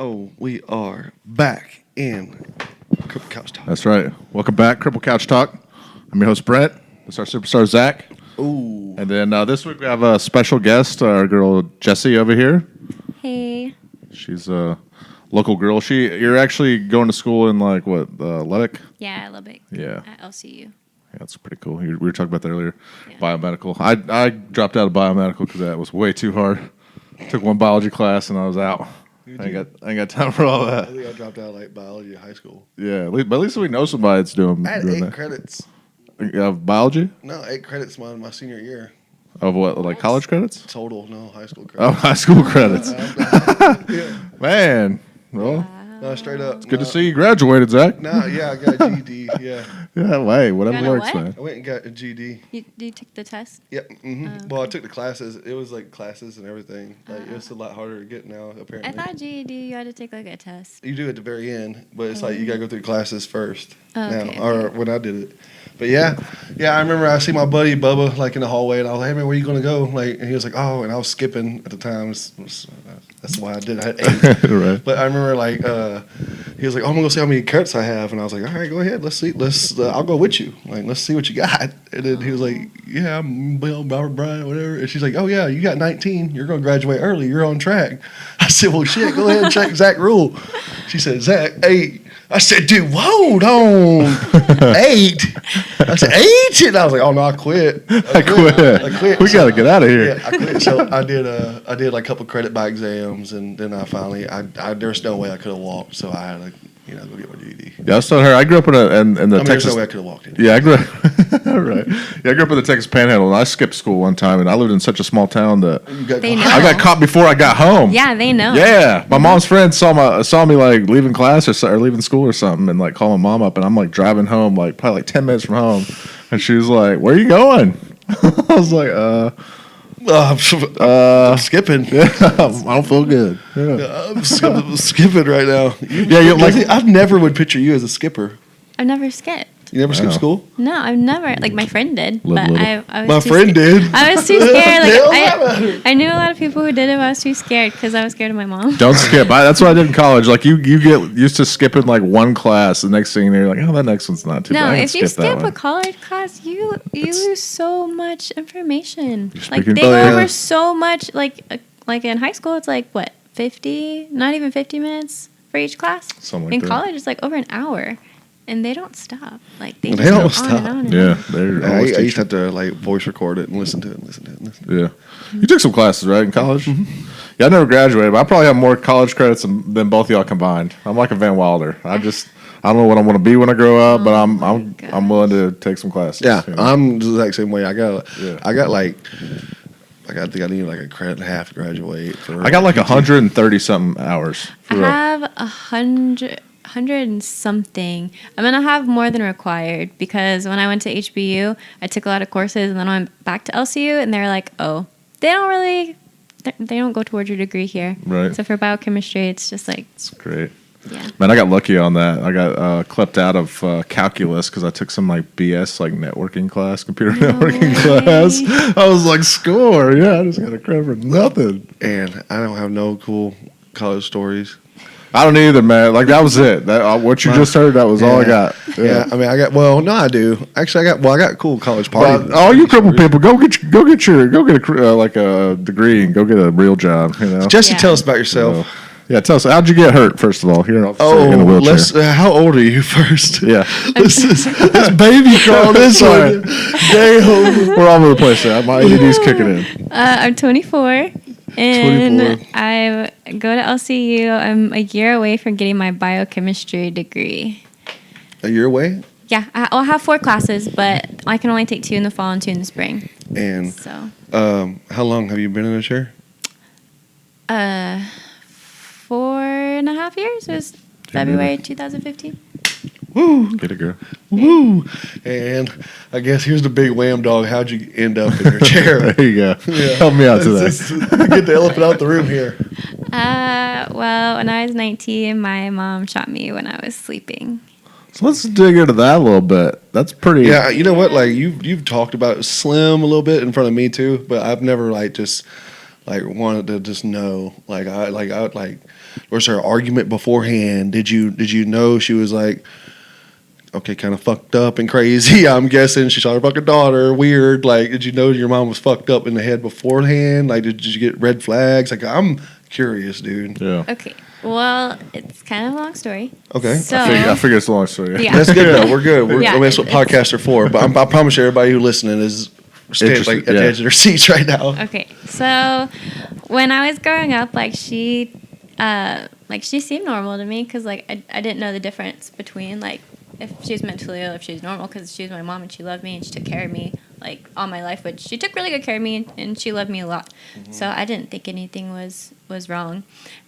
Oh, we are back in Cripple Couch Talk. That's right. Welcome back, Cripple Couch Talk. I'm your host, Brent. This is our superstar, Zach. Ooh. And then this week we have a special guest, our girl, Jessie, over here. Hey. She's a local girl. You're actually going to school in, Lubbock? Yeah, Lubbock. Yeah. At LCU. Yeah, that's pretty cool. We were talking about that earlier. Yeah. Biomedical. I dropped out of biomedical because that was way too hard. Took one biology class and I was out. I ain't got time for all I that. think I dropped out of biology in high school. Yeah, but at least we know somebody that's doing I had doing 8 that. credits. Of biology? No, 8 credits my senior year. Of what, like college credits? Total, no, high school Oh, credits. high school credits. Yeah. Man, well, No, straight up. it's good to see you graduated, Zach. No, yeah, I got a GED, yeah. Yeah, hey, whatever You got a works, what? man. I went and got a GED. You took the test? Yep. Mm-hmm. Oh, Well, I okay. took the classes. It was like classes and everything. Like it's a lot harder to get now, apparently. I thought GED you had to take like a test. You do at the very end, but it's like you gotta go through classes first. Oh, now, okay, or when I did it. But yeah, I remember I see my buddy Bubba like in the hallway, and I was like, "Hey man, where you gonna go?" Like, and he was like, "Oh," and I was skipping at the time. That's why I did. I had 8. Right. But I remember like he was like, "Oh, I'm gonna go see how many credits I have," and I was like, "All right, go ahead. Let's see. I'll go with you. Like, let's see what you got." And then he was like, "Yeah, I'm Bill, Robert, Brian, whatever." And she's like, "Oh yeah, you got 19. You're gonna graduate early. You're on track." I said, "Well, shit, go ahead and check Zack Ruhl." She said, "Zach, 8." I said, "Dude, hold on, 8." I said, 8, and I was like, "Oh no, I quit. I quit. We got to get out of here. Yeah, I quit. So I did like a couple credit by exams, and then I finally, there's no way I could have walked, so I had to, go get my GED. Yeah, I was telling her, I grew up in the There's Texas. no way I could have walked in. Yeah, I grew up. Right. Yeah, I grew up in the Texas Panhandle, and I skipped school one time, and I lived in such a small town that They know. I got caught before I got home. Yeah, they know. Yeah, my mom's friend saw me like leaving class or leaving school or something, and like calling mom up, and I'm like driving home, like probably like 10 minutes from home, and she was like, "Where are you going?" I was like, I'm skipping. yeah, I don't feel good. Yeah, I'm skipping right now. Like I never would picture you as a skipper. I've never skipped. You never skipped Wow. school? No, I've never. Like my friend did, Little, but little. I was My too friend scared. did. I was too scared. Hell, Like I knew a lot of people who did it, but I was too scared because I was scared of my mom. don't skip. That's what I did in college. Like you get used to skipping like one class. The next thing you're like, oh, that next one's not too No, bad. I can if you that skip one. a college class, you lose so much information. Like speaking- they Oh, go yeah. over so much. Like in high school, it's like what 50, not even 50 minutes for each class. Something like in that. college, it's like over an hour, and they don't stop. Like they, They just don't go on stop. and on and Yeah, on. they're I always used to teaching. have to like voice record it and listen to it. Yeah. You took some classes, right, in college? Yeah, I never graduated, but I probably have more college credits than both of y'all combined. I'm like a Van Wilder. I don't know what I want to be when I grow up, but I'm willing to take some classes. Yeah, you know? I'm the exact same way. I got I think I need like a credit and a half to graduate. I got like 130 something hours. I For real. have 100 and something. I'm gonna have more than required because when I went to HBU, I took a lot of courses, and then I went back to LCU, and they're like, oh, they don't go towards your degree here. Right. So for biochemistry, it's just like, It's great. yeah. Man, I got lucky on that. I got clipped out of calculus because I took some like BS like networking class, computer networking way. class. I was like, score. Yeah, I just got a credit for nothing. and I don't have no cool college stories. I don't either, man. Like that was it. What you just heard, that was all I got. Yeah, I mean, I do. Actually, I got cool college party. But all you crippled people, go get a degree and go get a real job. You know. Jesse, Yeah. tell us about yourself. Yeah, tell us, how'd you get hurt? First of all, here in a Oh, wheelchair. how old are you first? Yeah, This baby crawl. This Sorry. one. Damn. we're all over the place. Now. My ADD's kicking in. I'm 24, and 24. I go to LCU. I'm a year away from getting my biochemistry degree. A year away, Yeah, I'll have 4 classes, but I can only take 2 in the fall and 2 in the spring. and So, how long have you been in a chair? 4.5 years. It was February 2015. Woo, Get it, girl. woo. And I guess here's the big wham dog. How'd you end up in your chair? There you go. Yeah. Help me out today. Let's get the elephant out the room here. Well, when I was 19, my mom shot me when I was sleeping. So let's dig into that a little bit. That's pretty. Yeah, you know what? Like you've talked about Slim a little bit in front of me too, but I've never like just like wanted to just know. Like I was there an argument beforehand? Did you know she was like, okay, kind of fucked up and crazy? I'm guessing she shot her fucking daughter. Weird. Like, did you know your mom was fucked up in the head beforehand? Like, did you get red flags? Like, I'm curious, dude. Yeah. Okay. Well, it's kind of a long story. Okay. So, I figure it's a long story. Yeah. That's good though. We're good. Yeah, I mean, that's what podcasts are for. But I promise you, everybody who's listening is staying like at the edge of their seats right now. Okay. So when I was growing up, she seemed normal to me because I didn't know the difference between like if she was mentally ill, if she was normal, because she was my mom and she loved me and she took care of me like all my life, but she took really good care of me and she loved me a lot. Mm-hmm. So I didn't think anything was wrong.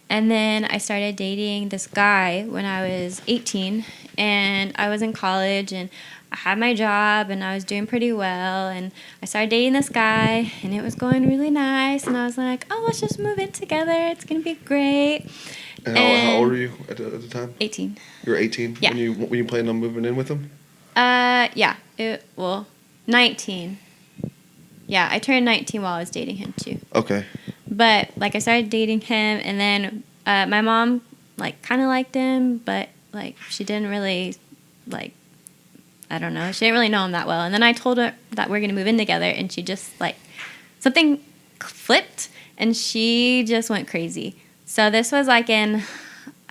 And then I started dating this guy when I was 18, and I was in college, and I had my job, and I was doing pretty well, and I started dating this guy, and it was going really nice, and I was like, oh, let's just move in together. It's going to be great. And how old were you at the time? 18. You were 18? Yeah. When you planned on moving in with him? Yeah. 19. Yeah, I turned 19 while I was dating him, too. Okay. But, I started dating him, and then my mom, kind of liked him, but, she didn't really, I don't know. She didn't really know him that well. And then I told her that we're going to move in together, and she just, something flipped, and she just went crazy. So this was, in,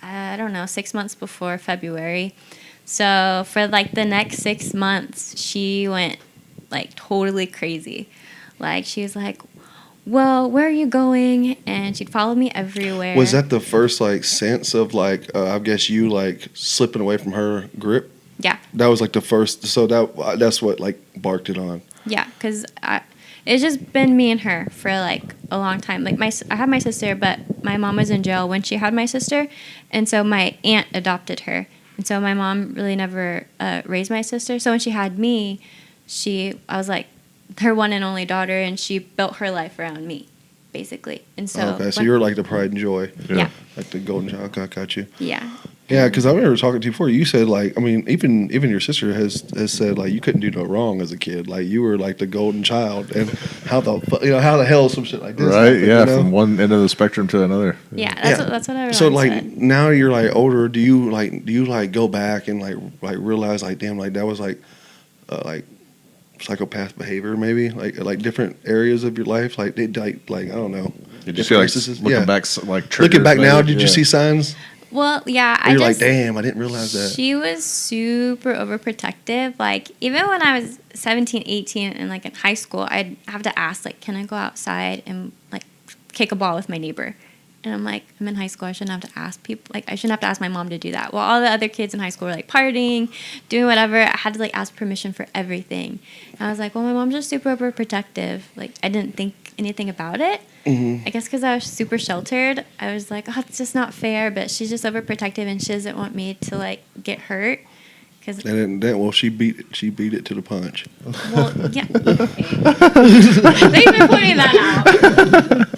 I don't know, 6 months before February. So for, the next 6 months, she went, totally crazy. She was like, well, where are you going? And she'd follow me everywhere. Was that the first sense of I guess you slipping away from her grip? Yeah. That was the first. So that's what barked it on. Yeah, because it's just been me and her for a long time. I had my sister, but my mom was in jail when she had my sister, and so my aunt adopted her, and so my mom really never raised my sister. So when she had me, I was her one and only daughter, and she built her life around me, basically. And so okay, so you're the pride and joy. Yeah. The golden child. Okay, I got you. Yeah. Yeah, because I remember talking to you before. You said even your sister has said you couldn't do no wrong as a kid. You were the golden child, and how the hell some shit like this right? happened, Yeah, from one end of the spectrum to another. Yeah, that's what everyone said. Now you're older. Do you go back and realize damn that was psychopath behavior maybe different areas of your life I don't know. Did you see looking back looking back now? Did you see signs? Well, yeah, you're damn, I didn't realize that. She was super overprotective. Even when I was 17, 18, and in high school, I'd have to ask, can I go outside and kick a ball with my neighbor? And I'm I'm in high school. I shouldn't have to ask people. I shouldn't have to ask my mom to do that. Well, all the other kids in high school were partying, doing whatever. I had to ask permission for everything. And I was well, my mom's just super overprotective. I didn't think anything about it. Mm-hmm. I guess because I was super sheltered. I was oh, it's just not fair. But she's just overprotective, and she doesn't want me to get hurt. Well, she beat it to the punch. Well, yeah. Thanks for pointing that out.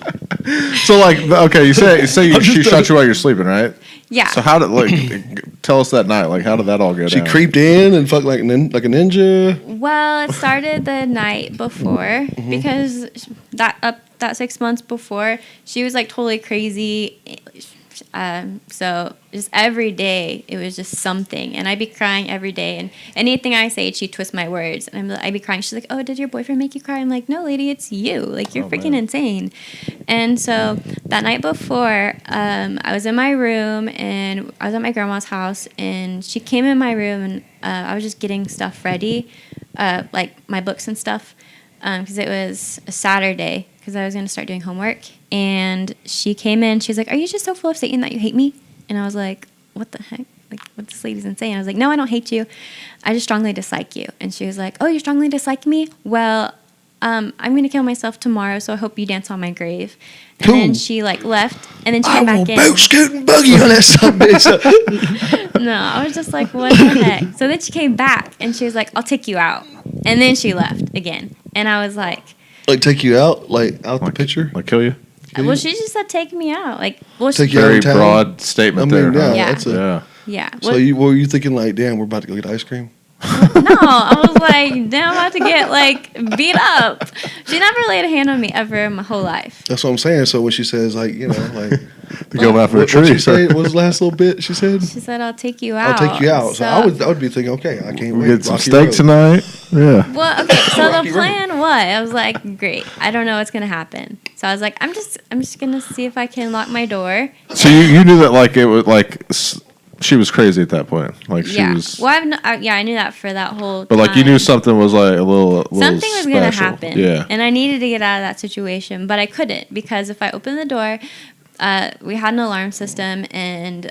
So okay, you say she shot you while you're sleeping, right? Yeah. So how did tell us that night? How did that all go down? She creeped in and fucked like a ninja. Well, it started the night before because that 6 months before she was totally crazy. So just every day it was just something, and I'd be crying every day, and anything I say she'd twist my words, and I'd be crying. She's oh, did your boyfriend make you cry? I'm no, lady, it's you. You're freaking insane. And so that night before, I was in my room, and I was at my grandma's house, and she came in my room, and I was just getting stuff ready, my books and stuff, because it was a Saturday, because I was going to start doing homework. And she came in. She was are you just so full of Satan that you hate me? And I was what the heck? What this lady's insane. I was no, I don't hate you. I just strongly dislike you. And she was oh, you strongly dislike me? Well, I'm going to kill myself tomorrow, so I hope you dance on my grave. And then she left, and then she came back in. I will boat, scoot, and buggy on that son bitch. No, I was just what the heck? So then she came back, and she was I'll take you out. And then she left again. And I was take you out? Out the picture? Kill you? Well, she just said take me out. Take you out very of town? broad statement there. Yeah. Yeah. That's Yeah. So were you thinking damn, we're about to go get ice cream? No, I was like, damn, I'm about to get like beat up. She never laid a hand on me ever in my whole life. That's what I'm saying. So when she says like, you know, like To go after a what tree. she say? What was the last little bit she said? She said, "I'll take you out." I'll take you out. So I would be thinking, okay, I can't We wait. get some Rocky steak Road. tonight. Yeah. Well, okay. So Rocky the Road. plan was, I was like, great. I don't know what's gonna happen. So I was like, I'm just gonna see if I can lock my door. So you knew that like it was like she was crazy at that point. Like she Yeah. was. Well, I knew that for that whole. But like you time. knew something was like a little Something was going to special. happen. Yeah. And I needed to get out of that situation, but I couldn't because if I opened the door, we had an alarm system and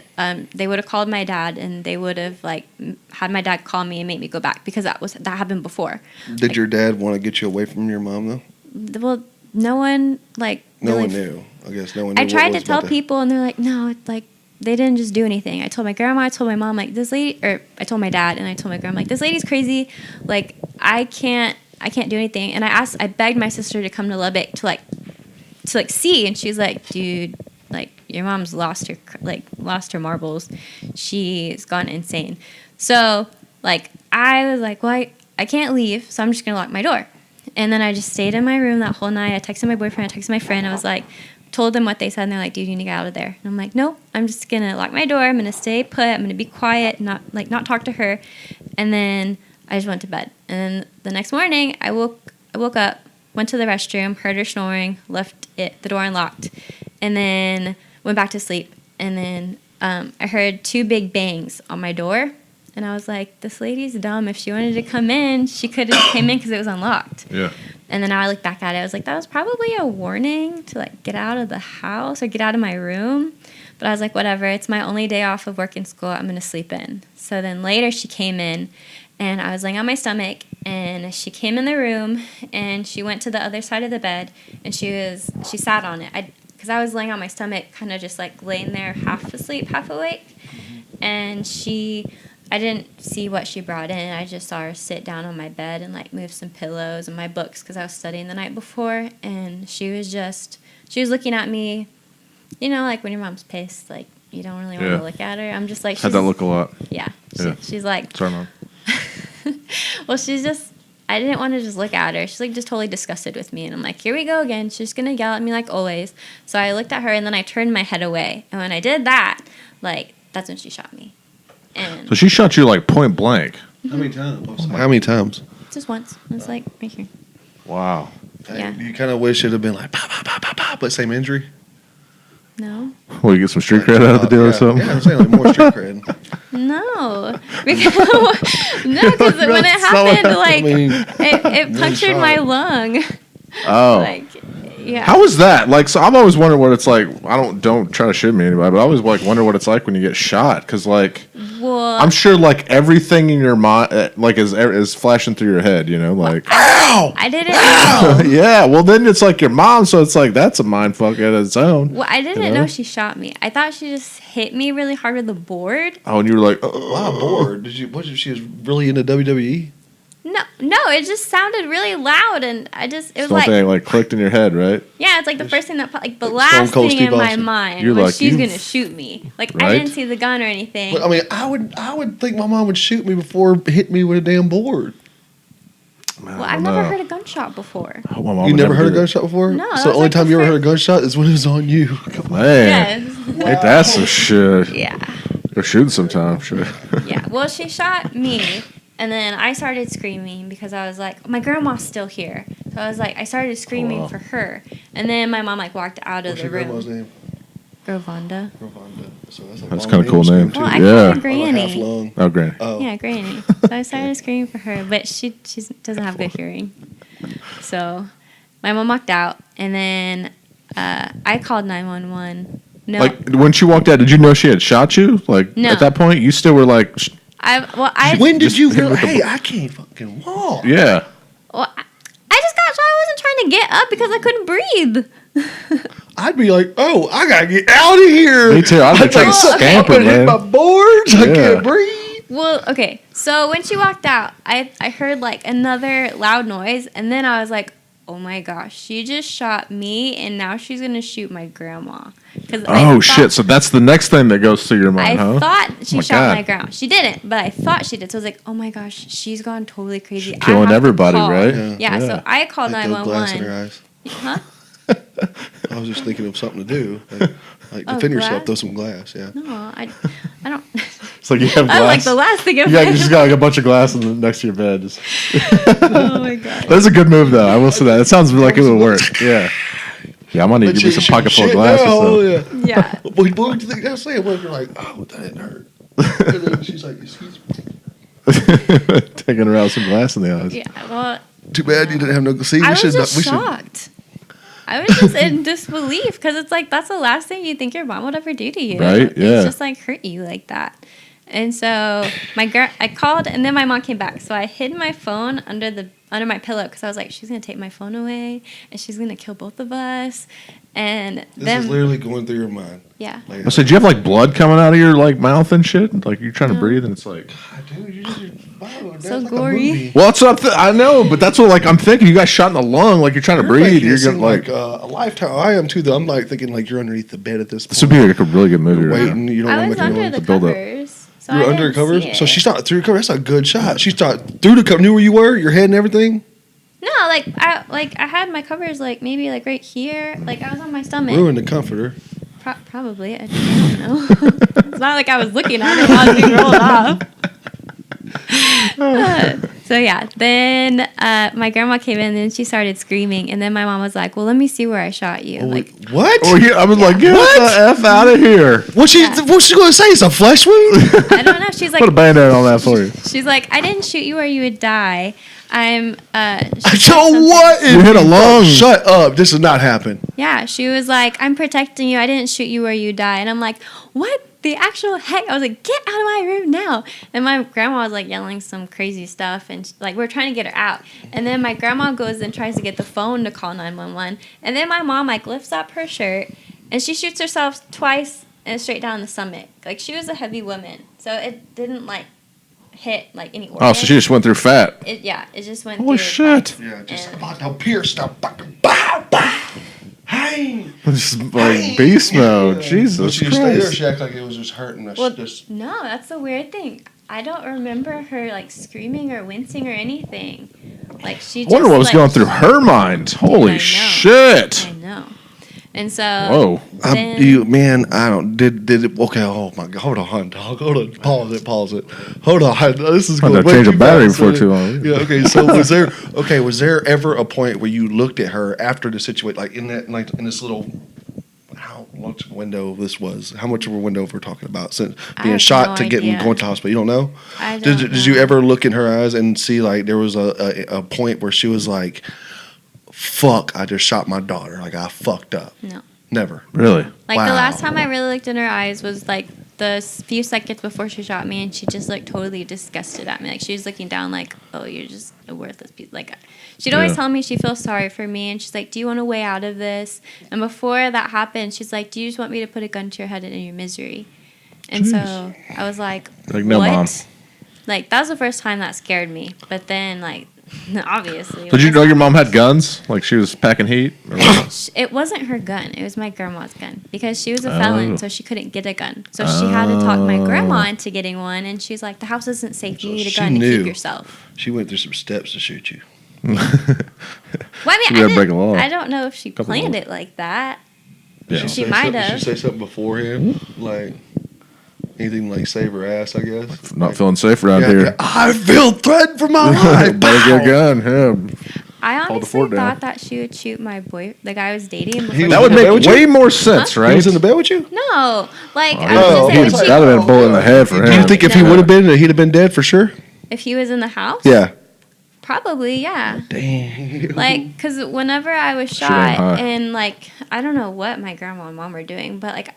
they would have called my dad and they would have like had my dad call me and make me go back because that happened before. Did your dad want to get you away from your mom though? Well, no one like. No really one knew. I guess no one knew. I tried what to was tell about people and they're like, no, it's like they didn't just do anything. I told my grandma, I told my mom, like this lady, or I told my dad and I told my grandma, like this lady's crazy. Like I can't do anything. And I begged my sister to come to Lubbock to see. And she's like, dude, like your mom's lost her marbles. She's gone insane. So like I was like, well, I can't leave, so I'm just gonna lock my door. And then I just stayed in my room that whole night. I texted my boyfriend, I texted my friend. I was like, told them what they said, and they're like, dude, you need to get out of there. And I'm like, no, I'm just gonna lock my door. I'm gonna stay put. I'm gonna be quiet, not talk to her. And then I just went to bed. And then the next morning, I woke up, went to the restroom, heard her snoring, left the door unlocked, and then went back to sleep. And then I heard 2 big bangs on my door. And I was like, this lady's dumb. If she wanted to come in, she could have came in because it was unlocked. Yeah. And then I looked back at it. I was like, that was probably a warning to like get out of the house or get out of my room. But I was like, whatever. It's my only day off of work and school. I'm going to sleep in. So then later she came in and I was laying on my stomach and she came in the room and she went to the other side of the bed and she sat on it. Because I was laying on my stomach, kind of just like laying there half asleep, half awake. And I didn't see what she brought in. I just saw her sit down on my bed and like move some pillows and my books because I was studying the night before. And she was looking at me, you know, like when your mom's pissed, like you don't really want to look at her. I'm just like, Had that look a lot. Yeah. Yeah. She's like, Turn on. well, I didn't want to just look at her. She's like just totally disgusted with me. And I'm like, here we go again. She's going to yell at me like always. So I looked at her and then I turned my head away. And when I did that, like, that's when she shot me. And So she shot you like point blank. How many times? How many times? just once. It was like right here. Wow. Yeah. You kind of wish it had been like pop, pop, pop, pop, pop, but same injury. No. Well, you get some street cred out of the deal or something? Yeah, I'm saying like more street cred. No. Because when it happened, like, it punctured my lung. Oh. Like, yeah. How is that? Like, so I've always wondered what it's like. Don't try to shoot me anybody, but I always like wonder what it's like when you get shot. Because like, Well, I'm sure like everything in your mind, like is flashing through your head. You know, like, Ow! I didn't know. yeah. Well, then it's like your mom, so it's like that's a mind fuck at its own. Well, I didn't You know? know she shot me. I thought she just hit me really hard with the board. Oh, and you were like, Wow, bored. Did you? What if she was really into WWE? No, it just sounded really loud, and it was like, something like clicked in your head, right? yeah, it's like the first thing that, like the Like Stone last Cold thing Steve in my Austin. mind You're was like, she's you- gonna shoot me. Like I Right? didn't see the gun or anything. But I mean, I would think my mom would shoot me before hitting me with a damn board. Man, Well, I I've don't never know. heard a gunshot before. I hope my mom You would never heard a do it. gunshot before? No, that So the was only like time the you ever first- heard a gunshot is when it was on you. Man, Yes. ain't that some shit? Yeah. Go shooting sometime, sure. Yeah. Well, she shot me, and then I started screaming because I was like, my grandma's still here. So I was like, I started screaming wow. for her, and then my mom like walked out of What's the your grandma's room. name? Grovonda. Ravonda. So that's a That's long kinda cool to name, scream Well, to. I Yeah. call her Oh, half Granny. lung. Oh, great. Oh. Yeah, Granny. So I started screaming for her, but she doesn't have good hearing. So my mom walked out, and then I called 911. No, Like when she walked out, did you know she had shot you? Like No. at that point, you still were like, I When did Just you hit go? with the Hey, I can't fucking walk. yeah. I just got shot. I wasn't trying to get up because I couldn't breathe. I'd be like, oh, I gotta get out of here. Me too. I'd be trying to "Suck, scamper, I'm gonna hit man." my boards. I Yeah. can't breathe. Well, okay. So when she walked out, I heard like another loud noise, and then I was like, oh my gosh, she just shot me, and now she's gonna shoot my grandma. Shit! So that's the next thing that goes through your mind, I huh? thought she my shot God. my grandma. She didn't, but I thought she did. So I was like, oh my gosh, she's gone totally crazy. She's killing everybody, right? Yeah, so I called Like the glass in her 911. eyes. Huh? I was just thinking of something to do. Like Oh, defend yourself, glass? throw some glass, yeah. No, I don't. It's like you have glass. I like the last thing. You just got like a bunch of glass next to your bed. Just. Oh my god. That's a good move, though. I will say that. It sounds like it would work. Yeah. Yeah, I'm gonna need to give me some pocket full of glass or something. Yeah. What would you think that's saying? What if you're like, oh, that didn't hurt? And then she's like, excuse me. Taking her out some glass in the eyes. Yeah. Well, Too bad you didn't have no. See, I we was should. just shocked. I was just in disbelief because it's like that's the last thing you think your mom would ever do to you. Right, yeah. It's just like hurt you like that. And so I called, and then my mom came back. So I hid my phone under my pillow because I was like, she's gonna take my phone away, and she's gonna kill both of us. And This is literally going through your mind. Yeah. Like, I said, do you have like blood coming out of your like mouth and shit? Like you're trying to breathe, and it's like. God, dude, wow, So like gory. Well, that's what I know, but that's what like I'm thinking. You got shot in the lung, like you're trying to breathe. You're gonna like a lifetime. I am too. Though I'm like thinking like you're underneath the bed at this point. This would be like a really good movie. You're Right waiting. now. You don't I want was to make under a the build up. covers. So You were I under didn't covers, see so it. she shot through the cover. That's a good shot. She shot through the cover. Knew where you were, your head and everything. No, I had my covers like maybe like right here. Like I was on my stomach. Ruined the comforter. Probably. I don't know. It's not like I was looking at it while it was being rolled off. So yeah, then my grandma came in and she started screaming, and then my mom was like, "Well, let me see where I shot you." Oh, Like, what? Oh yeah, I was like, get the f out of here. What's she going to say? It's a flesh wound? I don't know. She's like, Put a band-aid on that for you. she's like, I didn't shoot you or you would die. I'm. So what? You hit a lung. Shut up. This did not happen. Yeah, she was like, I'm protecting you. I didn't shoot you or you die. And I'm like, what the actual heck? I was like, get out of my room now. And my grandma was like yelling some crazy stuff. And like, we're trying to get her out. And then my grandma goes and tries to get the phone to call 911. And then my mom like lifts up her shirt and she shoots herself twice and straight down the stomach. Like she was a heavy woman. So it didn't like hit like any organ. Oh, so she just went through fat. It just went Holy through. shit. Yeah, just And- about to pierce the fucking bow, bow. Hey. Just like beast mode. Jesus She stayed there. Christ. She acted like it was just hurting us. Well, Just no, that's the weird thing. I don't remember her like screaming or wincing or anything. Like she. I Just, wonder what was like, going through her mind. I Holy know. shit. I know. And so. Whoa. Then, I don't. Did it? Okay. Oh my God. Hold on, dog. Hold on. Pause it. Hold on. This is I going had to way change a too battery fast. before too long. Yeah. Okay. So was there ever a point where you looked at her after the situation, like in this little? How much window this was? How much of a window we're talking about? Since I being have shot no to getting idea. going to the hospital, you don't know. I don't Did you know. ever look in her eyes and see like there was a point where she was like, "Fuck! I just shot my daughter. Like I fucked up." No. Never. Really? Like Wow. the last time I really looked in her eyes was like the few seconds before she shot me, and she just looked totally disgusted at me. Like she was looking down, like, "Oh, you're just a worthless piece." Like she'd always Yeah. tell me she feels sorry for me, and she's like, "Do you want a way out of this?" And before that happened, she's like, "Do you just want me to put a gun to your head in your misery?" And so I was like, Like, no, "What?" Mom. Like that was the first time that scared me. But then, like, obviously, Did you know your mom had guns? Like she was packing heat? Or what? it wasn't her gun. It was my grandma's gun because she was a Oh. felon, so she couldn't get a gun. So she had to talk my grandma into getting one, and she's like, "The house isn't safe. You So need a she gun to knew. keep yourself." She went through some steps to shoot you. Well, I You mean, gotta break a law. I don't know if she Couple planned laws. it like that. Yeah. She might have. Did she say something beforehand? Like anything like save her ass? I guess. Not feeling safe around Yeah, here. I feel threatened for my life. Better get a Pow! gun. Yeah. I Hold the honestly fort down. thought that she would shoot my the guy I was dating. Before He she was That would in shot bed make with you? way more sense, He right? was in the bed with you. No, like I Oh, was just he saying, was- if she- that'd have been a bullet in the head for Do you him. think if he No. would have been, he'd have been dead for sure? if he was in the house, Yeah. probably, yeah. Damn. Like, because whenever I was ain't shot, high. and like, I don't know what my grandma and mom were doing, but like,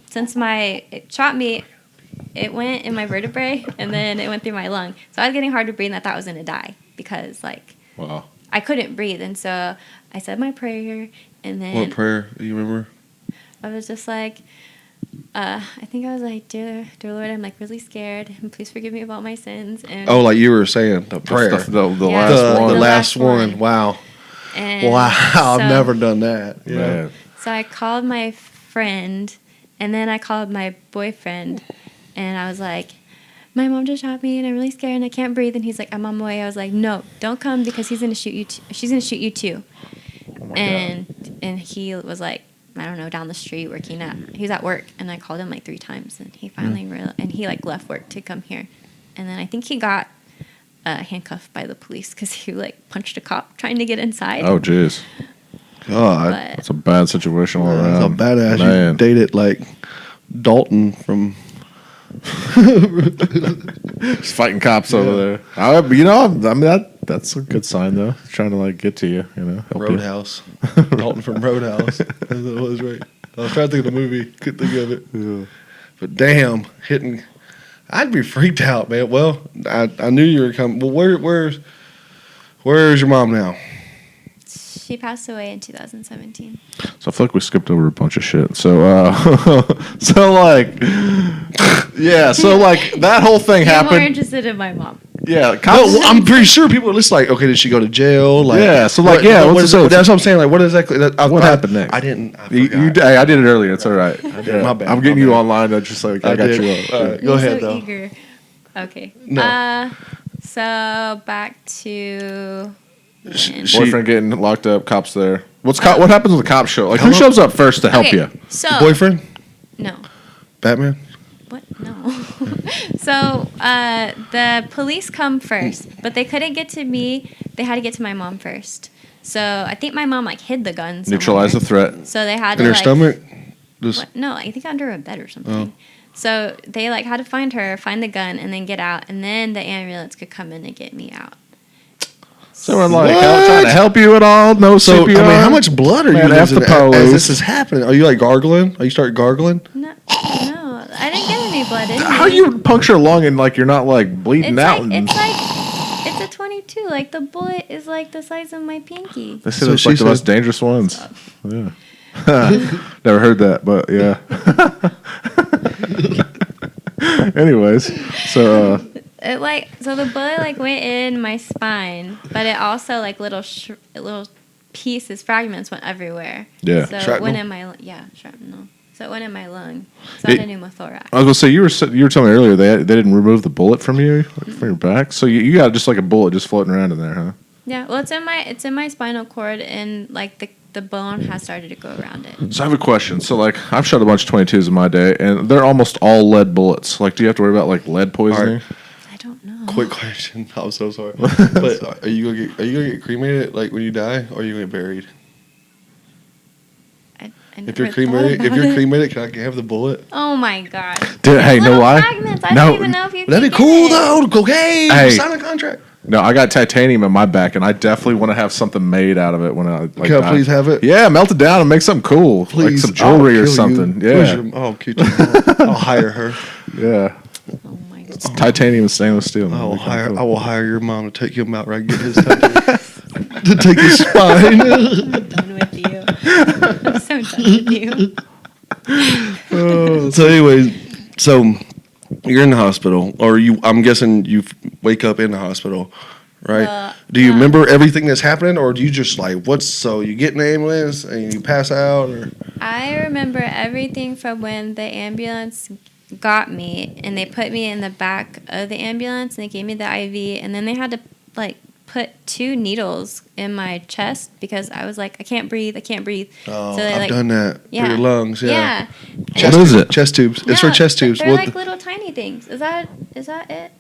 since it shot me, it went in my vertebrae and then it went through my lung. So I was getting hard to breathe and I thought I was going to die because like, Wow. I couldn't breathe. And so I said my prayer and then What prayer do you remember? I was just like, I think I was like, dear Lord, I'm like really scared and please forgive me of all my sins. And Oh, like you were saying the prayer. The Yeah. last the one. last last one. one. Wow. And Wow, I've so- never done that. Yeah. Man. So I called my friend, and then I called my boyfriend, and I was like, my mom just shot me, and I'm really scared, and I can't breathe. And he's like, I'm on my way. I was like, no, don't come because he's gonna shoot you. She's gonna shoot you too. Oh my And he was like, I don't know, down the street working at. He was at work, and I called him like 3 times, and he finally and he like left work to come here, and then I think he got handcuffed by the police because he like punched a cop trying to get inside. Oh, jeez. God, But That's a bad situation all that's around. a badass. Man. You dated like Dalton from. Just fighting cops over there. I mean, that's a good sign, though. Trying to, like, get to you, help you. Roadhouse. Dalton from Roadhouse. That was right. I was trying to think of the movie. Couldn't think of it. Yeah. But damn, hitting. I'd be freaked out, man. Well, I knew you were coming. Well, where's your mom now? she passed away in 2017. So I feel like we skipped over a bunch of shit. So, that whole thing You're more happened. interested in my mom. Yeah, No, cops. well, I'm pretty sure people are just like, okay, did she go to jail? Like, Yeah, so, like, yeah, what what's is the- it? That's what I'm saying. Like, what exactly? What happened next? I didn't. I You, forgot. hey, I did it earlier. It's all right. did. My bad, I'm getting my you bad. online. I just like I got did. you up. All right, go I'm ahead, so though. eager. Okay. No. So back to She- Boyfriend getting locked up. Cops there. What happens when the cops show? Like, who Hello? shows up first to help okay, you? So boyfriend, no. Batman. What? No. So the police come first, but they couldn't get to me. They had to get to my mom first. So I think my mom like hid the guns. Neutralize the threat. So they had In to her like, stomach. Just What? No, I think under a bed or something. Oh. So they like had to find her, find the gun, and then get out, and then the ambulance could come in and get me out. So we're like, What? trying to help you at all? No so. CPR. I mean, how much blood are Man, you F the losing as police. this is happening? Are you like gargling? Are you start gargling? No, I didn't get any blood in How me. you puncture a lung and like you're not like bleeding It's out? like and it's a 22. Like the bullet is like the size of my pinky. This So is she like the said- most dangerous ones. Yeah. Never heard that, but yeah. Anyways, so So the bullet like went in my spine, but it also like little pieces, fragments went everywhere. Yeah. So it Shrapnel? went in my shrapnel. So it went in my lung. So I It- had a pneumothorax. I was gonna say you were telling me earlier they didn't remove the bullet from you like, from your back, so you got just like a bullet just floating around in there, huh? Yeah, well, it's in my spinal cord, and like the bone has started to go around it. So I have a question. So like I've shot a bunch of 22s in my day, and they're almost all lead bullets. Like, do you have to worry about like lead poisoning? Alright. I don't know. Quick question. I'm so sorry. But are you gonna get cremated like when you die, or are you gonna get buried? I If you're never cremated, thought if about you're it. cremated, can I have the bullet? Oh my god. Dude, hey, Little no lie. fragments. I No. don't even know if you. That'd be can cool get it. though. Okay, Hey. sign a contract. No, I got titanium in my back, and I definitely want to have something made out of it when I like. Can I die. please have it? Yeah, melt it down and make something cool, Please, like some jewelry I'll or kill something. you. Yeah, Where's your- oh, cute. I'll hire her. yeah. Oh my god. It's titanium and stainless steel. man. I will It'd be kinda hire. cool. I will hire your mom to take him out right and get his tattoo. To take his spine. I'm done with you. I'm so done with you. So, anyways, so you're in the hospital, or I'm guessing you wake up in the hospital, right? Do you remember everything that's happening, or do you just like so you get in the ambulance and you pass out, or? I remember everything from when the ambulance got me and they put me in the back of the ambulance and they gave me the IV and then they had to like put 2 needles in my chest because I was like I can't breathe. Oh, So they, I've like, done that for your lungs. Yeah. What is it? Chest tubes. It's for No, chest tubes. They're What like little tiny things. Is that it?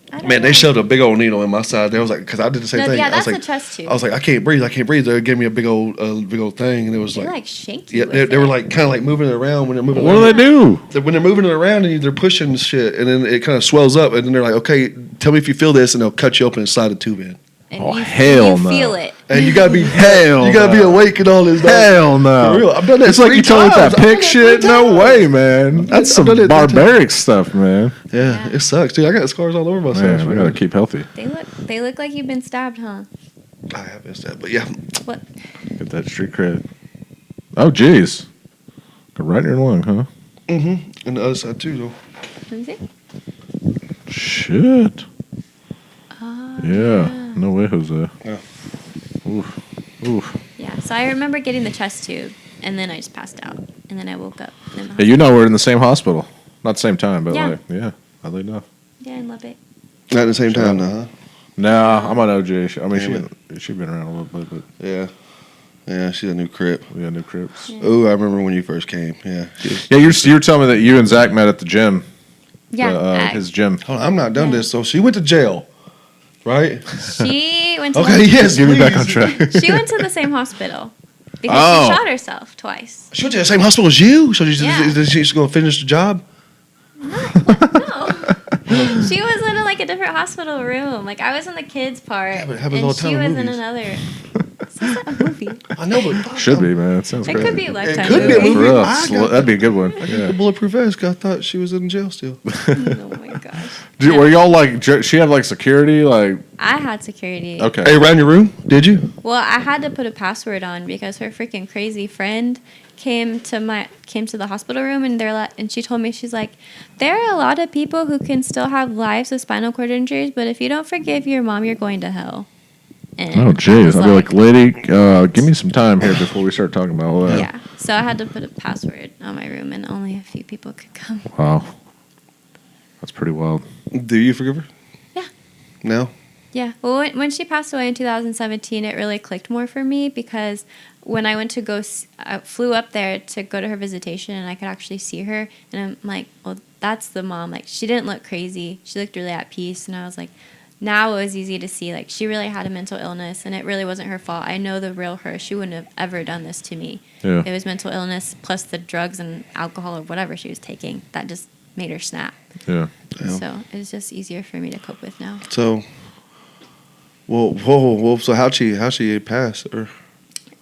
I don't Man, know. they shoved a big old needle in my side. They was like, because I did the same No, thing. yeah, I was that's like, a chest tube. I was like, I can't breathe. They gave me a big old thing, and it was They like, like shanked you. yeah, with they were it. like kind of like moving it around when they're moving. What it do around. they do? When they're moving it around and they're pushing shit, and then it kind of swells up, and then they're like, okay, tell me if you feel this, and they'll cut you open and slide a tube in. And Oh, you, hell you no. feel it. And you gotta be Hell you gotta be no. awake and all this. dog. Hell no. For real, I've done that. It's like 3 you told me times. that I've done pig that shit. 3 No times. way, man. That's I've some done it 3 times. barbaric stuff, man. Yeah, it sucks, dude. I got scars all over myself. Man, we gotta keep healthy. They look like you've been stabbed, huh? I have missed that, but yeah, What? Get that street cred. Oh, jeez. Go right in your lung, huh? and the other side too, though. Let me see. Shit. Oh, Yeah. No way, Jose. Yeah. Oof. Oof. Yeah, so I remember getting the chest tube, and then I just passed out, and then I woke up. In the Yeah, you know we're in the same hospital. Not the same time, but Yeah. like, yeah, oddly enough. Yeah, in Lubbock. Not at the same time, though, huh? No, I'm on OG. I mean, Damn she's been around a little bit, but Yeah. Yeah, she's a new Crip. we got new Crips. Yeah. Oh, I remember when you first came. Yeah. Yeah, you were telling me that you and Zach met at the gym. Yeah, His gym. Hold on, I'm not done Yeah. this. So she went to jail, right? she went to Okay, yes, Get me back please. on track. she went to the same hospital because Oh. she shot herself twice. She went to the same hospital as you? So Yeah. she's going to finish the job? No. She was in like a different hospital room. Like I was in the kids part, Yeah, but it happens and all the time she in was in movies. another. This isn't a movie. I know, but Should be, man. It sounds It crazy. could be a Lifetime could be a movie. For movie. real. I got That'd be a good one. The Yeah. bulletproof vest. I thought she was in jail still. Oh my gosh. Were y'all like? She had like security, like I had security. okay. Hey, around your room? Did you? Well, I had to put a password on because her freaking crazy friend came to the hospital room and she told me, she's like, there are a lot of people who can still have lives with spinal cord injuries, but if you don't forgive your mom, you're going to hell. And Oh I jeez, was I'd be like, lady, give me some time here before we start talking about all that. yeah. So I had to put a password on my room, and only a few people could come. Wow, that's pretty wild. Do you forgive her? Yeah. No? Yeah. Well, when she passed away in 2017, it really clicked more for me because when I went to I flew up there to go to her visitation and I could actually see her. And I'm like, well, that's the mom. Like, she didn't look crazy. She looked really at peace. And I was like, now it was easy to see. Like, she really had a mental illness and it really wasn't her fault. I know the real her. She wouldn't have ever done this to me. Yeah. It was mental illness plus the drugs and alcohol or whatever she was taking. That just made her snap. Yeah. Yeah. So it's just easier for me to cope with now. So, whoa. So how'd she pass? Or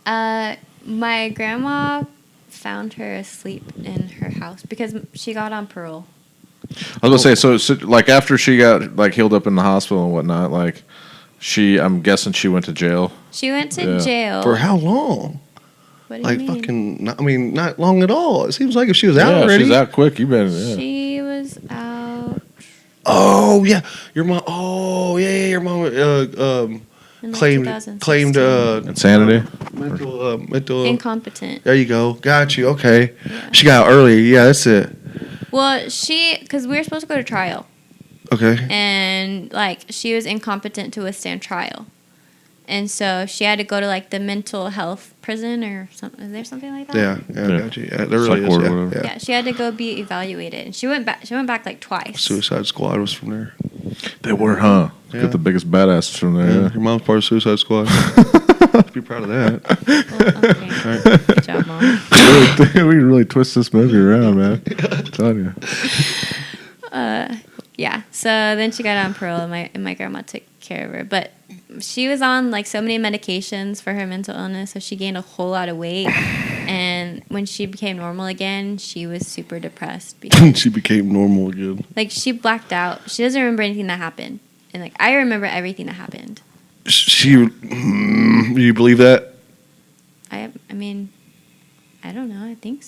My grandma found her asleep in her house because she got on parole. I was gonna say, so like after she got like healed up in the hospital and whatnot, like I'm guessing she went to jail. She went to Yeah. jail. for how long? What do Like you mean? fucking, not long at all. It seems like if she was out Yeah, already. she's out quick. You been yeah. She was out Oh yeah, your mom. Oh yeah, your mom in like claimed 2016. Insanity. mental. Incompetent. There you go. Got you. Okay. Yeah. She got out early. Yeah, that's it. Well, because we were supposed to go to trial, Okay. and like she was incompetent to withstand trial, and so she had to go to like the mental health prison or something. Is there something like that? Yeah. Yeah. Got you. Yeah, there really Psych is. ward or Yeah, whatever. yeah. Yeah, she had to go be evaluated, and she went back. She went back like twice. Suicide Squad was from there. They were, huh? Yeah. Got the biggest badasses from there. Yeah. Yeah. Your mom's part of Suicide Squad. Be proud of that. Well, okay. Good job, mom. We really twist this movie around, man. I'm telling you. Yeah. So then she got on parole, and my grandma took care of her. But she was on like so many medications for her mental illness, so she gained a whole lot of weight. And when she became normal again, she was super depressed because She became normal again. like she blacked out. She doesn't remember anything that happened, and like I remember everything that happened. You believe that? I mean, I don't know. I think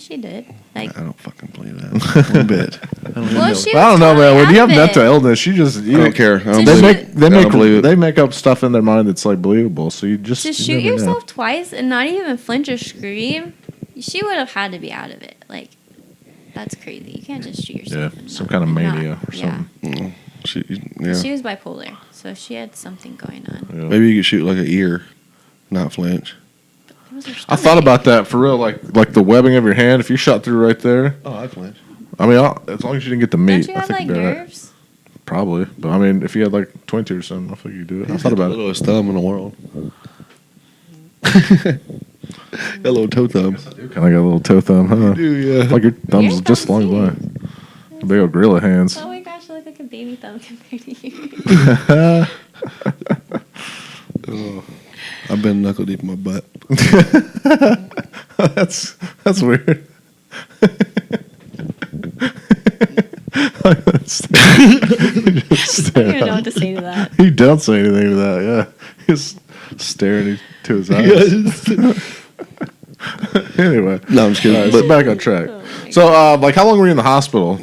she did. Like, I don't fucking believe that. One bit. I don't even well, know. she I don't know, was man. When totally you out have of mental it. illness, I don't care. I don't They believe make- I don't believe it. they make up stuff in their mind that's like believable. So you just To you shoot never know. yourself twice and not even flinch or scream, she would have had to be out of it. Like, that's crazy. You can't just shoot yourself. Yeah, and some not- kind of and mania not- or something. Mm. She She was bipolar, so she had something going on. Yeah. Maybe you could shoot like an ear, not flinch. It was her I thought stomach. about that for real, like the webbing of your hand. If you shot through right there, Oh, I'd flinch. I mean, as long as you didn't get the meat, Don't you I have think like you'd be all right. nerves? Probably, but I mean, if you had like 20 or something, I think you could do it. I thought about The it. littlest thumb in the world. That little toe thumb. Kind of got a little toe thumb, huh? Dude, yeah. Like your thumb's Your just as long as thumb's mine. Big old gorilla hands. Oh my gosh, I look like a baby thumb compared to you. Oh, I've been knuckle deep in my butt. that's weird. I don't even know what to say to that. He don't say anything to that. Yeah, he's staring into his eyes. Anyway, No, I'm just kidding. all right, But so back on track. Oh my So, like, how long were you in the hospital?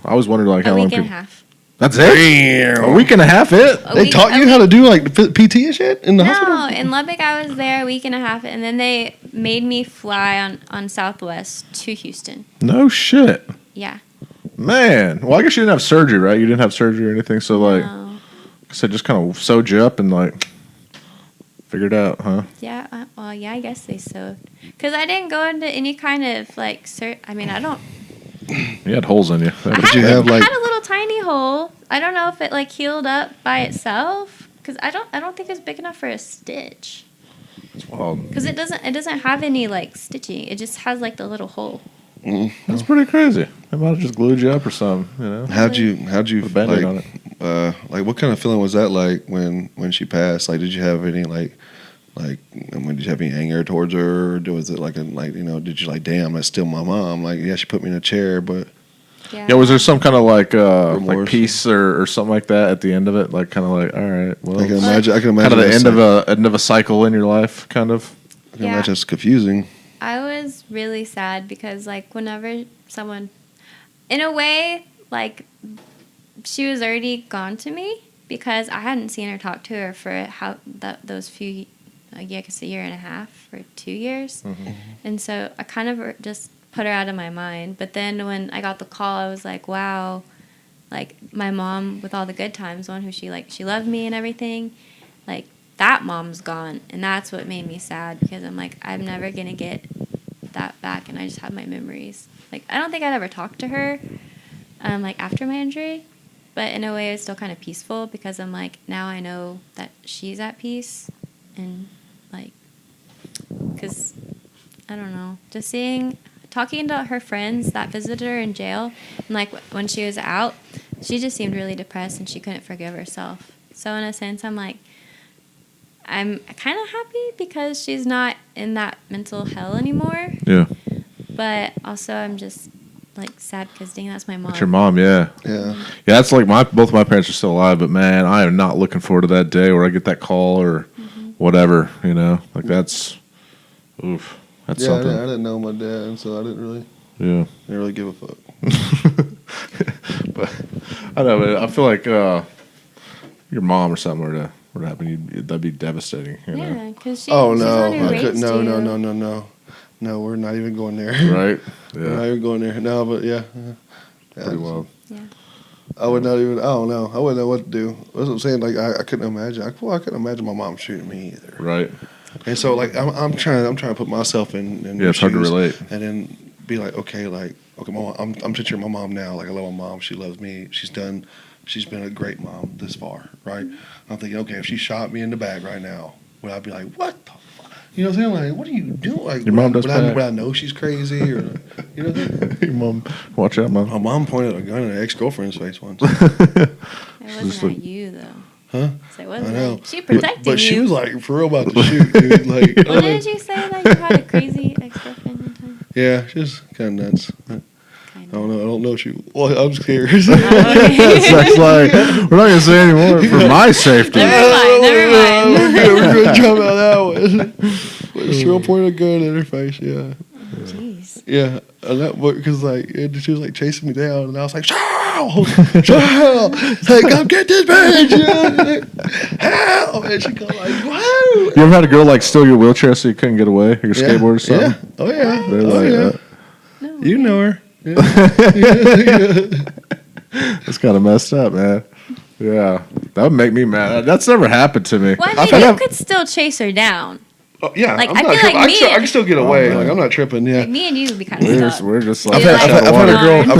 I always wondered, like, how A long. week and a half. That's it? Damn. A week and a half it? A They week- taught a you how to week- do like PT and shit in the No, hospital? in Lubbock I was there a week and a half, and then they made me fly on Southwest to Houston. No shit. Yeah. Man. Well, I guess you didn't have surgery, right? You didn't have surgery or anything, so like, No. so just kind of sewed you up and like figured out, huh? Yeah. Well, yeah. I guess they sewed. Cause I didn't go into any kind of like. I mean, I don't. You had holes in you. Did you have, like- I had a little tiny hole. I don't know if it like healed up by itself. Cause I don't think it's big enough for a stitch. Well, Cause it doesn't have any like stitching. It just has like the little hole. that's pretty crazy. They might have just glued you up or something, you know? How'd you Put a Band-Aid on it. like what kind of feeling was that like when she passed? Like, did you have any like did you have any anger towards her, or was it like did you like, damn, that's still my mom? Like, yeah, she put me in a chair, but Yeah, was there some kind of like Remorse. peace or something like that at the end of it? Like kind of like, all right, well, I can imagine. kind of the that's end of a cycle in your life, kind of. I can imagine it's confusing. I was really sad because like whenever someone, in a way, like she was already gone to me because I hadn't seen her, talk to her for those few, I guess a year and a half or 2 years, and so I kind of just put her out of my mind. But then when I got the call, I was like, wow, like my mom with all the good times, one who she loved me and everything, like that mom's gone, and that's what made me sad because I'm like, I'm never gonna get that back, and I just have my memories. Like I don't think I'd ever talk to her, like after my injury, but in a way it's still kind of peaceful because I'm like, now I know that she's at peace, and like, because I don't know, just talking to her friends that visited her in jail, and like when she was out, she just seemed really depressed and she couldn't forgive herself. So in a sense, I'm like, I'm kind of happy because she's not in that mental hell anymore. Yeah, But also, I'm just like sad because dang, that's my mom. that's your mom. Yeah, Yeah. That's like both my parents are still alive, but man, I am not looking forward to that day where I get that call or whatever. You know, like that's, oof, that's Yeah, something. I didn't know my dad, and so I didn't really give a fuck. But I know, but I feel like your mom or something were to happen, that'd be devastating. You know? Yeah, because she's Oh the no, one who I raised couldn't. No, you. no, no, no, no, no. We're not even going there. Right? We're not Yeah. even going there. No, but yeah. Pretty wild. Yeah. I would not even. I don't know. I wouldn't know what to do. That's what I'm saying. Like I couldn't imagine. I couldn't imagine my mom shooting me either. Right. And so like I'm trying to put myself in. Yeah, it's hard to shoes relate. And then be like, okay, mom, I'm picturing my mom now. Like I love my mom. She loves me. She's been a great mom this far, right? I'm thinking, okay, if she shot me in the back right now, would I be like, what the fuck? You know what I'm saying? Like, what are you doing? Like, Your mom does would back. I know she's crazy or, you know what I'm saying? Your mom, watch out, mom. My mom pointed a gun at an ex-girlfriend's face once. It just wasn't like- at you though. Huh? So it I wasn't. know. She protected But she you. was like, for real about to shoot, dude. Like, What did you say that you had a crazy ex-girlfriend one time? yeah, she's kind of nuts. I Kind don't know. I don't know if she. Well, I'm scared. Okay. Zach's like, we're not gonna say anymore for my safety. Never mind. We're gonna jump out that one. But she pointed a gun at her face. Yeah, Jeez. yeah. And that because like she was like chasing me down, and I was like, Cheryl, Cheryl, say come get this bitch, help! And she go like, whoa. You ever had a girl like steal your wheelchair so you couldn't get away, or your skateboard or something? Yeah. Oh yeah. They're Oh like, yeah. No. You know her. Yeah. It's kind of messed up, man. Yeah, that would make me mad. That's never happened to me. Well, I I've mean, had- you could still chase her down. Oh, yeah, Like, I'm I not feel tripping. like I can still get away. man. Like I'm not tripping. Yeah. Like, me and you would be kind of we're stuck. just, we're just like, I've had- I've had a girl. Darn.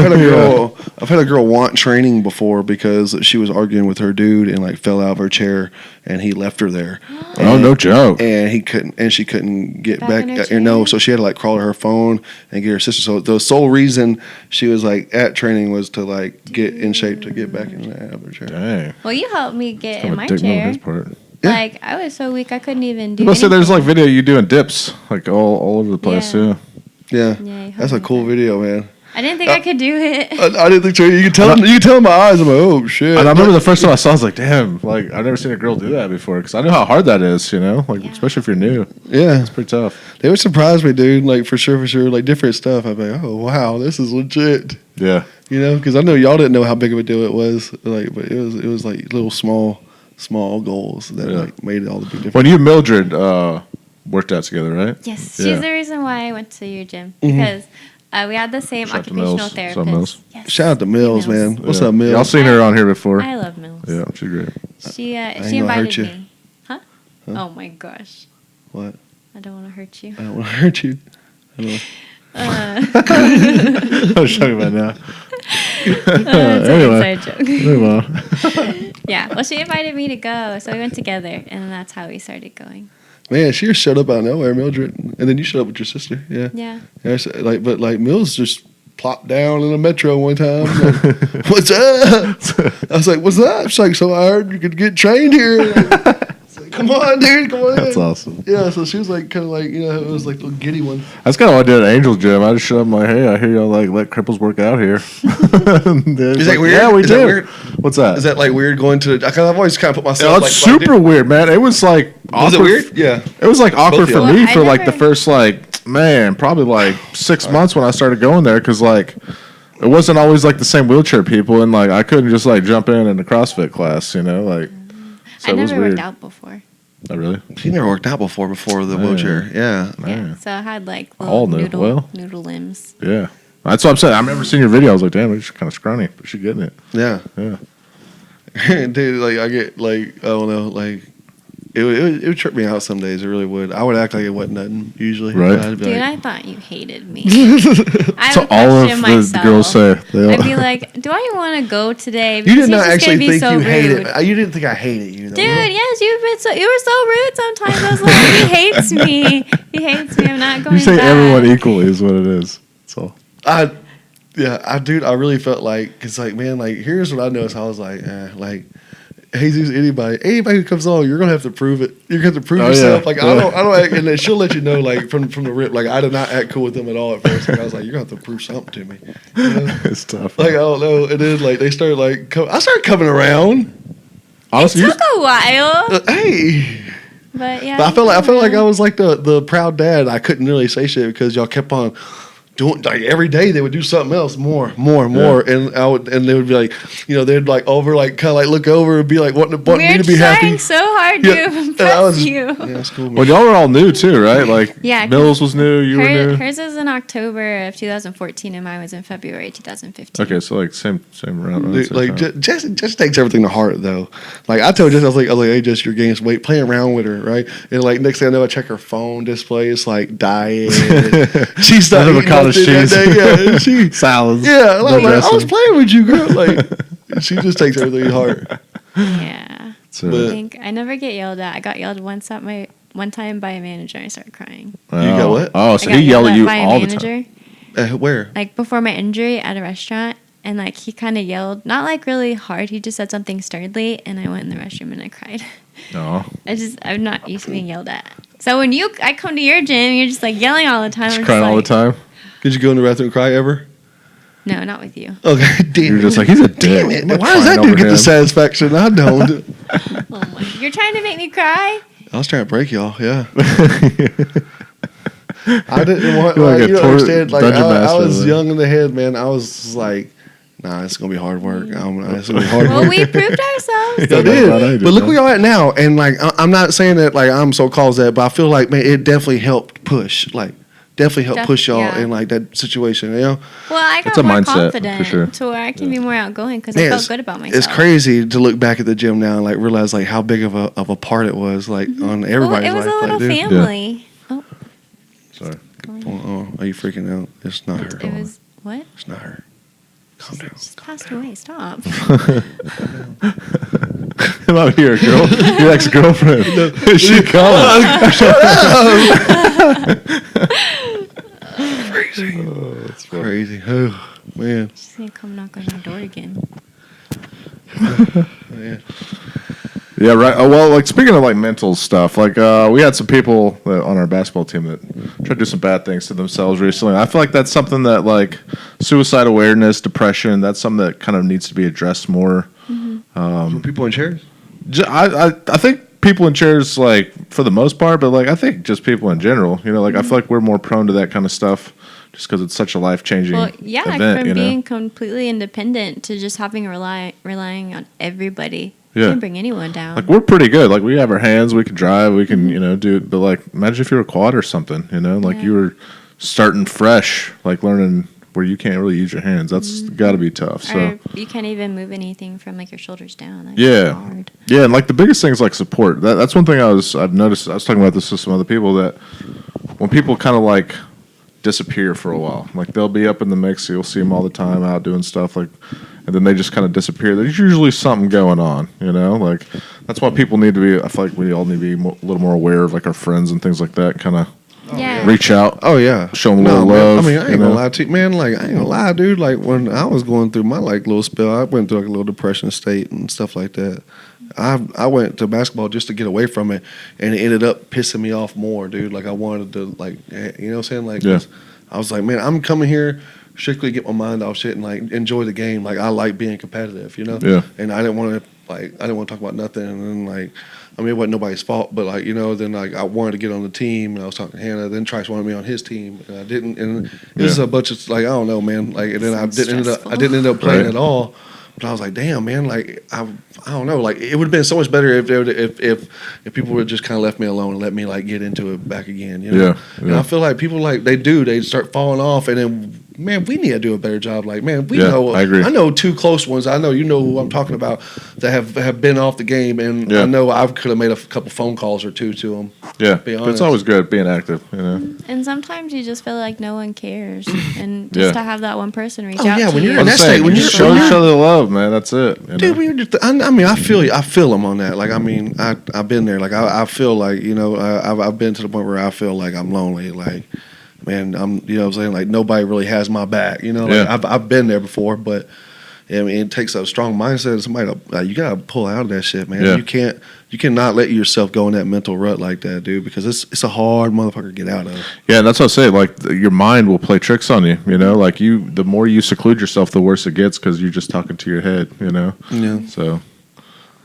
I've had a girl want training before because she was arguing with her dude and like fell out of her chair and he left her there. Oh, no joke. And she couldn't get Back back. in her No, chair? so she had to like crawl to her phone and get her sister. So the sole reason she was like at training was to like get in shape to get back in out of her chair. Dang. Well, you helped me get Kind in of my a dick move on chair. his part. Yeah. Like, I was so weak, I couldn't even do You must say there's like anything. video you doing dips like all over the place Yeah. too. Yeah, Yeah, you that's a helped me cool with that. video, man. I didn't think I could do it. I didn't think so. You can tell. You can tell in my eyes. I'm like, oh shit. And I remember the first time I saw, I was like, damn, like I've never seen a girl do that before because I know how hard that is, like especially if you're new. Yeah, it's pretty tough. They would surprise me, dude. Like for sure, like different stuff. I'd be like, oh wow, this is legit. Yeah, because I know y'all didn't know how big of a deal it was. Like, but it was like little small goals that like made all the big difference. When you and Mildred worked out together, right? Yes, she's the reason why I went to your gym because. We had the same occupational therapist. Yes. Shout out to Mills, man. What's up, Mills? Y'all seen her on here before. I love Mills. Yeah, she's great. She invited me. Huh? Oh my gosh. What? I don't want to hurt you. I don't want to hurt you. I was talking about now. It's Anyway. an inside joke. Yeah, well, she invited me to go, so we went together, and that's how we started going. Man, she just showed up out of nowhere, Mildred, and then you showed up with your sister. Yeah. Yeah. So, but Mills just plopped down in the metro one time. Like, what's up? I was like, what's up? She's like, so I heard you could get trained here. Like, come on, dude, come on. That's awesome. Yeah. So she was like, kind of like, it was like a little giddy one. That's kind of what I did at Angel's Gym. I just showed up like, hey, I hear y'all like let cripples work out here. Is that weird? Yeah, we Is do. That weird? What's that? Is that like weird going to? Because I've always kind of put myself. It's super weird, man. It was like awkward. Was it weird? Yeah. It was like awkward for Well, me I for like the never- first probably like 6 months when I started going there because like it wasn't always like the same wheelchair people and like I couldn't just like jump in the CrossFit class, like. So I it was never weird. worked out before. Oh, really? She never worked out before the wheelchair. Yeah. Yeah, so I had like All little new. noodle limbs. Yeah. That's what I'm saying. I remember seeing your video. I was like, damn, she's kind of scrawny, but she's getting it. Yeah. Yeah. Dude, like I get like I don't know, like it would trip me out some days. It really would. I would act like it wasn't nothing usually. Right. I'd be Dude, like, I thought you hated me. I So would all of question the myself. girls say. I'd be like, do I want to go today? you Because did he's not just actually gonna be think so you rude. hated. You didn't think I hated you, though. Dude, yes, you were so rude sometimes. I was like, he hates me. He hates me. I'm not going You say back. everyone equally is what it is. So I really felt like, because like, man, like here's what I noticed. I was like, Jesus, anybody who comes on, you're gonna have to prove it. You're gonna have to prove yourself. Yeah. Like I don't act, and then she'll let you know like from the rip. Like I did not act cool with them at all at first. Like, I was like, you're gonna have to prove something to me. it's tough. Like I don't know. And then like they started like I started coming around. Honestly, Took a while, Hey. but yeah. But I felt like I was like the proud dad. I couldn't really say shit because y'all kept on doing like every day they would do something else more, and they would be like, they'd like over like kind of like look over and be like wanting me to be happy. We're trying so hard Yeah. to And impress you. Yeah, that's cool. well, y'all were all new too, right? Like, Yeah, 'cause Mills was new, you were new. Hers is in October of 2014, and mine was in February 2015. Okay, so like same around. Dude, same like time. Jess takes everything to heart though. Like I told Jess, I was like, hey Jess, you're gaining some weight, playing around with her, right? And like next thing I know, I check her phone display, it's like diet. She's not Nothing but eating cottage nothing that cheese. day. Yeah, and she salads. yeah. And I was No like, I was dressing. playing with you, girl. Like she just takes everything to heart. Yeah. So, I But- think I never get yelled at. I got yelled one time by a manager, and I started crying. You got what? Oh, so I got he yelled at you by a all the manager, time. Where? like before my injury at a restaurant, and like he kind of yelled, not like really hard. He just said something sternly, and I went in the restroom and I cried. No. I'm not used to being yelled at. So when I come to your gym, you're just like yelling all the time. Just I'm crying all the like, time. Did you go in the bathroom and cry ever? No, not with you. Okay, damn. You're just like, he's a dick. Damn it. I'm not Why does that crying dude get over the him. satisfaction? I don't. Oh my! You're trying to make me cry. I was trying to break y'all, yeah. I didn't want, You're like like, a you don't understand. Like, dungeon I master, was like. young in the head, man. I was like, nah, it's going to be hard work. It's going to be hard Well, work. we proved ourselves. I Yeah, I did. did, But look man. where y'all at now. And, like, I'm not saying that, like, I'm so called that, but I feel like, man, it definitely helped push. Like, definitely helped push y'all Yeah. in, like, that situation, you know? Well, I It's got a more mindset, for confident sure. to where I can be more outgoing because I Man, felt good about myself. It's crazy to look back at the gym now and, like, realize, like, how big of a part it was, like, on Well, everybody's it was life. a little like, dude. family. Oh, Sorry. Oh, are you freaking out? It's not her. it was what? It's not her. Calm down. She's passed away. Stop. Come out here, girl. Your ex-girlfriend. She coming. Crazy. Oh, that's funny. Crazy. Oh, man. She's gonna come knock on my door again. Man. Yeah, right. Well, like speaking of like mental stuff, like we had some people on our basketball team that tried to do some bad things to themselves recently. I feel like that's something that like suicide awareness, depression. That's something that kind of needs to be addressed more. For people in chairs. I think people in chairs, like, for the most part, but, like, I think just people in general, you know, like, I feel like we're more prone to that kind of stuff just because it's such a life-changing event, from being completely independent to just having relying on everybody. Yeah. You can bring anyone down. Like, we're pretty good. Like, we have our hands, we can drive, we can, you know, do it. But, like, imagine if you were a quad or something, you know? Like, you were starting fresh, like, learning where you can't really use your hands. That's got to be tough. So or you can't even move anything from, like, your shoulders down. That's hard. Yeah, and, like, the biggest thing is, like, support. That's one thing I've noticed. I was talking about this with some other people, that when people kind of, like, disappear for a while, like, they'll be up in the mix, you'll see them all the time out doing stuff, like, and then they just kind of disappear. There's usually something going on, you know? Like, that's why people need to be, I feel like we all need to be a little more aware of, like, our friends and things like that, kind of reach out. Oh, yeah. Show them a little love. I mean, I ain't gonna lie to you, man. Like, I ain't gonna lie, dude. Like, when I was going through my, like, little spell, I went through, like, a little depression state and stuff like that. I went to basketball just to get away from it, and it ended up pissing me off more, dude. Like, I wanted to, like, you know what I'm saying? Like, I was like, man, I'm coming here strictly get my mind off shit and, like, enjoy the game. Like, I like being competitive, you know? Yeah. And I didn't want to talk about nothing. And then, like, I mean, it wasn't nobody's fault, but, like, you know, then, like, I wanted to get on the team, and I was talking to Hannah. Then Trice wanted me on his team, and I didn't. And it was a bunch of, like, I don't know, man. Like, and then I didn't end up playing at all. But I was like, damn, man, like, I don't know, like, it would have been so much better if people would have just kind of left me alone and let me, like, get into it back again, you know? Yeah. And I feel like people, like, they start falling off, and then, man, we need to do a better job. Like, man, we know. I agree. I know two close ones. I know you know who I'm talking about that have been off the game, and I know I could have made a couple phone calls or two to them. Yeah, but it's always good being active, you know. And sometimes you just feel like no one cares, and just to have that one person reach out. Yeah, to when you. you're in that state, when you show each other love, man, that's it. You know? Dude, when you're just, I mean, I feel you. I feel them on that. Like, I mean, I've been there. Like, I feel like, you know, I've been to the point where I feel like I'm lonely. Like, man, you know what I'm saying? Like, nobody really has my back, you know? Like, I've been there before, but I mean, it takes a strong mindset of somebody to, you got to pull out of that shit, man. Yeah. You cannot let yourself go in that mental rut like that, dude, because it's a hard motherfucker to get out of. Yeah, and that's what I say. Like, your mind will play tricks on you, you know? Like, the more you seclude yourself, the worse it gets because you're just talking to your head, you know? Yeah. So,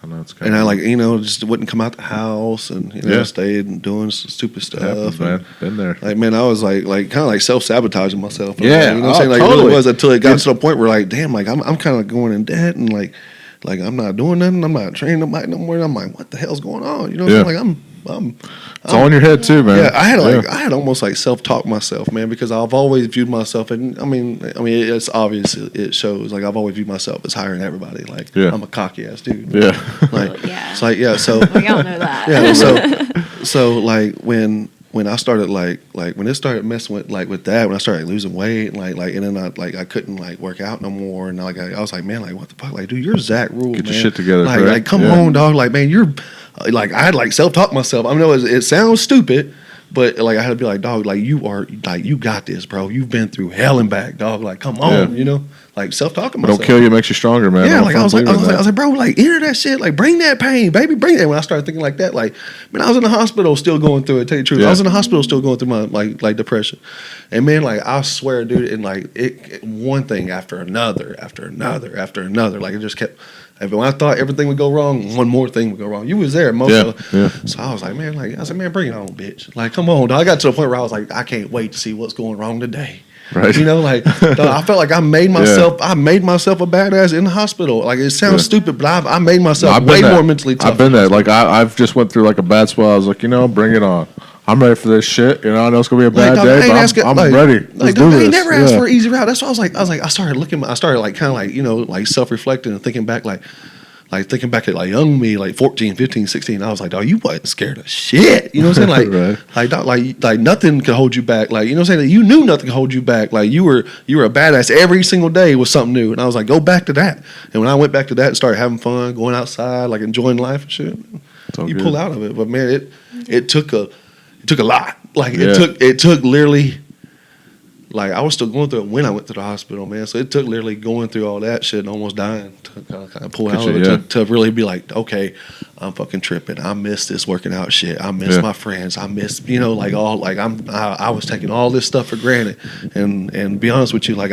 I know it's kind and I, like, you know, just wouldn't come out the house and, you know, stayed and doing some stupid stuff. happens, man. Been there. Like, man, I was like kind of like self-sabotaging myself. Yeah. You know what I'm saying? Like, totally. it really was until it got to the point where, like, damn, like, I'm kind of going in debt and, like I'm not doing nothing. I'm not training nobody no more. And I'm like, what the hell's going on? You know what I'm saying? Like, it's all in your head too, man. Yeah, I had almost like self-talk myself, man, because I've always viewed myself, and I mean, it's obvious. It shows. Like, I've always viewed myself as higher than everybody. Like, I'm a cocky ass dude. Yeah. Like, it's like, so we all know that. Yeah. So like when I started like when it started messing with that, when I started losing weight, and and then I couldn't like work out no more, and like I was like, man, like, what the fuck, like, dude, you're Zack Ruhl, Get man. your shit together, like, right? like, come on, dog, like, man, you're like, I had like self-talk myself. I know it sounds stupid, but like I had to be like, dog, like, you got this, bro. You've been through hell and back, dog. Like, come on, you know, like self-talking myself. Don't kill you, makes you stronger, man. Yeah, like I was like, bro, like, enter that shit, like, bring that pain, baby, bring that. When I started thinking like that, like, man, I was in the hospital still going through it. Tell you the truth, I was in the hospital still going through my like depression, and man, like, I swear, dude, and like it one thing after another, like, it just kept. And when I thought everything would go wrong, one more thing would go wrong. You was there most of it. So I was like, man, bring it on, bitch. Like, come on, dog. I got to the point where I was like, I can't wait to see what's going wrong today. Right. You know, like, dog, I felt like I made myself a badass in the hospital. Like, it sounds stupid, but I made myself way more mentally tough. I've been there. Like, I've just went through like a bad spell. I was like, you know, bring it on. I'm ready for this shit. You know, I know it's gonna be a bad day, but I'm ready. Let's do this. I never asked for an easy route. That's why I was like, I started like kind of like, you know, like self-reflecting and thinking back, like thinking back at like young me, like 14, 15, 16, I was like, dog, you wasn't scared of shit. You know what I'm saying? Like, like, dog, like nothing could hold you back. Like, you know what I'm saying? Like, you knew nothing could hold you back. Like, you were a badass. Every single day was something new. And I was like, go back to that. And when I went back to that and started having fun, going outside, like enjoying life and shit, you pull out of it. But man, it took a lot. Like, it took literally. Like, I was still going through it when I went to the hospital, man. So it took literally going through all that shit and almost dying to kind of pull out of it, to really be like, okay, I'm fucking tripping. I miss this working out shit. I miss my friends. I miss, you know, like, all, like, I was taking all this stuff for granted. And be honest with you, like,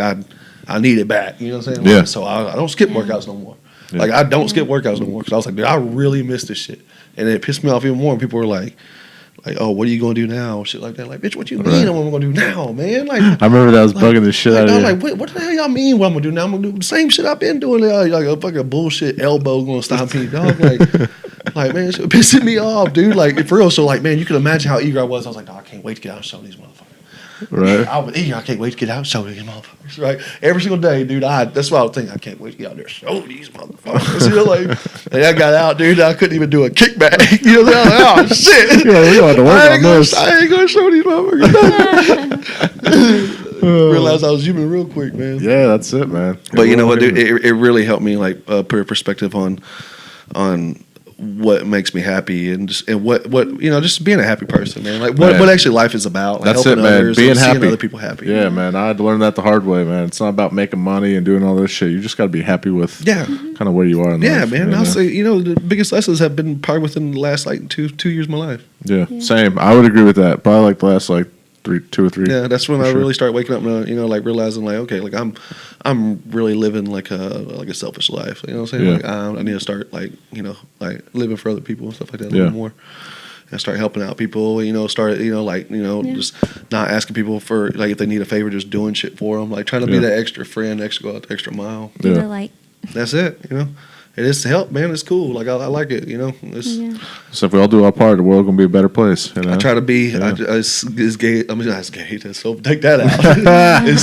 I need it back. You know what I'm saying? Yeah. Like, so I don't skip workouts no more. Like I don't skip workouts no more because I was like, dude, I really miss this shit, and it pissed me off even more. And people were like, oh, what are you gonna do now? Shit like that. Like, bitch, what you mean? What am I gonna do now, man? Like, I remember that was bugging the shit out of you. I was like, what the hell y'all mean? What I'm gonna do now? I'm gonna do the same shit I've been doing. Like a fucking bullshit elbow gonna stop me, dog. Like man, shit pissing me off, dude. Like for real. So like, man, you can imagine how eager I was. I was like, I can't wait to get out and show these motherfuckers. Right. I was eager. I can't wait to get out and show these motherfuckers. Right. Every single day, dude. That's what I was thinking. I can't wait to get out there and show these motherfuckers. You know, like, and I got out, dude. I couldn't even do a kickback. You know, I was like, oh shit. Yeah, we got to work on this. I ain't gonna show these motherfuckers. Realized I was human real quick, man. Yeah, that's it, man. But you know what, dude? It really helped me like put a perspective on what makes me happy and what you know, just being a happy person, man. Like what actually life is about. Like that's helping it, man. others, Being seeing happy. other people happy. Yeah, man. I had to learn that the hard way, man. It's not about making money and doing all this shit. You just got to be happy with kind of where you are in life. Yeah, man. I'll say, you know, the biggest lessons have been probably within the last like two years of my life. Yeah, same. I would agree with that. Probably like the last like 2 or 3. Yeah, that's when I really start waking up and, you know, like realizing like, okay, like I'm really living like a selfish life. You know what I'm saying? Yeah. Like I need to start like, you know, like living for other people and stuff like that a little more. And start helping out people, you know, just not asking people for like if they need a favor, just doing shit for them, like trying to be that extra friend, go out the extra mile. Do the light. That's it, you know. It is to help, man. It's cool. Like I like it, you know. So if we all do our part, the world gonna be a better place. You know? I try to be as gay. I mean, that's gay. So take that out. As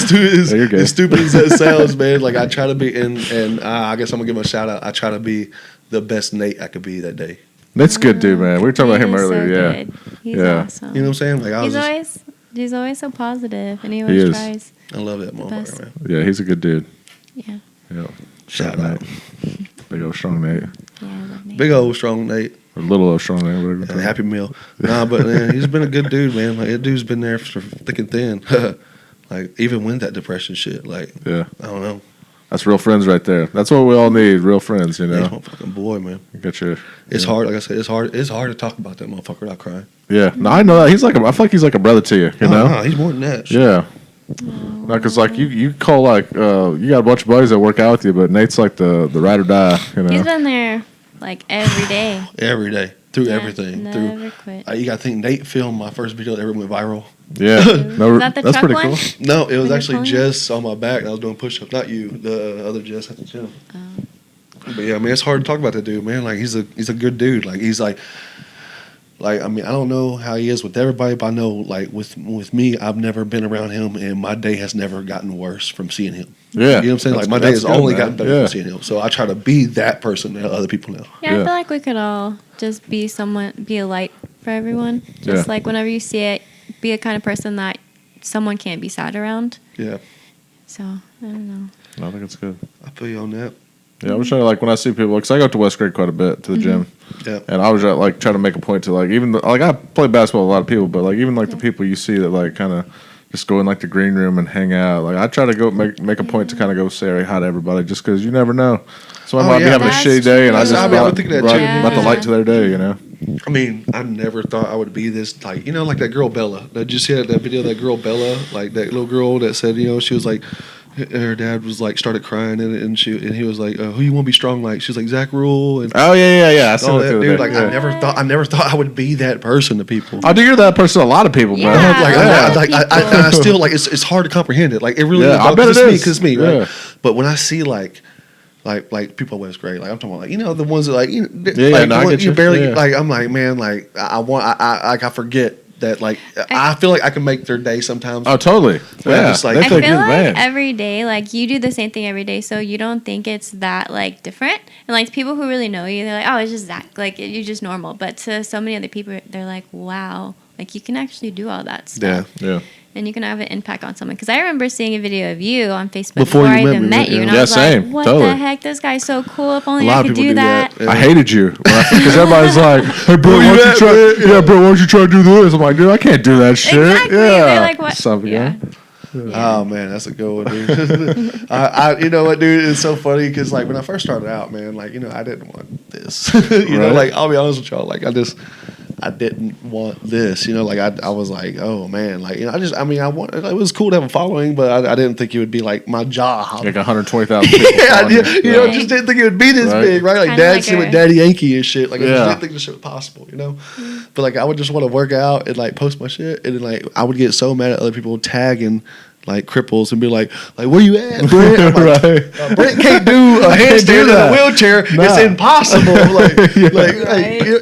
stupid as that sounds, man. Like I try to be, and I guess I'm gonna give him a shout out. I try to be the best Nate I could be that day. Nate's a good dude, man. We were talking about him earlier. So he's awesome. You know what I'm saying? Like he's always so positive, and he always tries. I love that motherfucker, man. Yeah, he's a good dude. Yeah. Shout out. Big old strong Nate. Yeah, I love Nate. Big old strong Nate. Or little old strong Nate, whatever. And Happy Meal. Nah, but man, he's been a good dude, man. Like that dude's been there for thick and thin. Like even with that depression shit. Like I don't know. That's real friends right there. That's what we all need, real friends, you know. Yeah, fucking boy, man. You got your. It's hard, like I said. It's hard to talk about that motherfucker without crying. Yeah, no, I know that. He's like, I feel like he's like a brother to you, you know. No, he's more than that. Yeah. No, because like you call like you got a bunch of buddies that work out with you, but Nate's like the ride or die, you know. He's been there like every day. Every day through everything. Never quit. You got to think Nate filmed my first video that ever went viral. Yeah, Was that the that's truck pretty one? cool. No, it was When actually you're Jess on my back and I was doing push-ups. Not you, the other Jess at the gym. But yeah, I mean, it's hard to talk about that dude, man. Like he's a good dude. Like he's like I mean, I don't know how he is with everybody, but I know like with me, I've never been around him, and my day has never gotten worse from seeing him. Yeah, you know what I'm saying? Like my day has only gotten better from seeing him. So I try to be that person that other people know. Yeah, I feel like we could all just be a light for everyone. Just like whenever you see it, be a kind of person that someone can't be sad around. Yeah. So I don't know. I think it's good. I feel you on that. Yeah, I'm trying to like when I see people, because I go to West Grade quite a bit to the gym. Yeah. And I was like trying to make a point to like even like I play basketball with a lot of people, but like even like the people you see that like kind of just go in like the green room and hang out. Like I try to go make a point to kind of go say hi to everybody, just because you never know. Someone might be having a shitty day, and I just brought the light to their day, you know. I mean, I never thought I would be this like, you know, like that girl Bella. Did you see that video of that girl Bella, like that little girl that said, you know, she was like, her dad was like started crying and he was like, who you want to be strong like? She was like Zack Ruhl and I saw that dude. Like yeah. I never thought I would be that person to people. I do hear that person to a lot of people, man. I still like it's hard to comprehend it. Like it really is. I bet it is. Because it's me, right? Yeah. But when I see like people at West Grade, like I'm talking about, like, you know, the ones that like, you know, you barely like. I'm like, man, like I forget that, like I feel like I can make their day sometimes. Oh, totally. Yeah, I feel like every day, like you do the same thing every day, so you don't think it's that like different. And like people who really know you, they're like, oh, it's just Zach, like you're just normal. But to so many other people, they're like, wow, like you can actually do all that stuff. Yeah. And you can have an impact on someone. Because I remember seeing a video of you on Facebook before I even met you. And I was like, what the heck? This guy's so cool. If only I could do that. I hated you. Because everybody's like, hey, bro, why don't you try to do this? I'm like, dude, I can't do that shit. Exactly. Yeah. They're like, what? Yeah. Oh man, that's a good one, dude. You know what, dude? It's so funny because like when I first started out, man, like, you know, I didn't want this. You know, like I'll be honest with y'all, like I didn't want this, like I was like, oh man, like, it was cool to have a following, but I didn't think it would be like my job. Like 120,000 people. Just didn't think it would be this big, right? Like Dad said with Daddy Yankee and shit. Like I just didn't think this shit was possible, But like I would just want to work out and like post my shit, and then like I would get so mad at other people tagging like cripples and be like where you at, Brent? I'm like, Brent can't do a handstand in a wheelchair. Nah. It's impossible.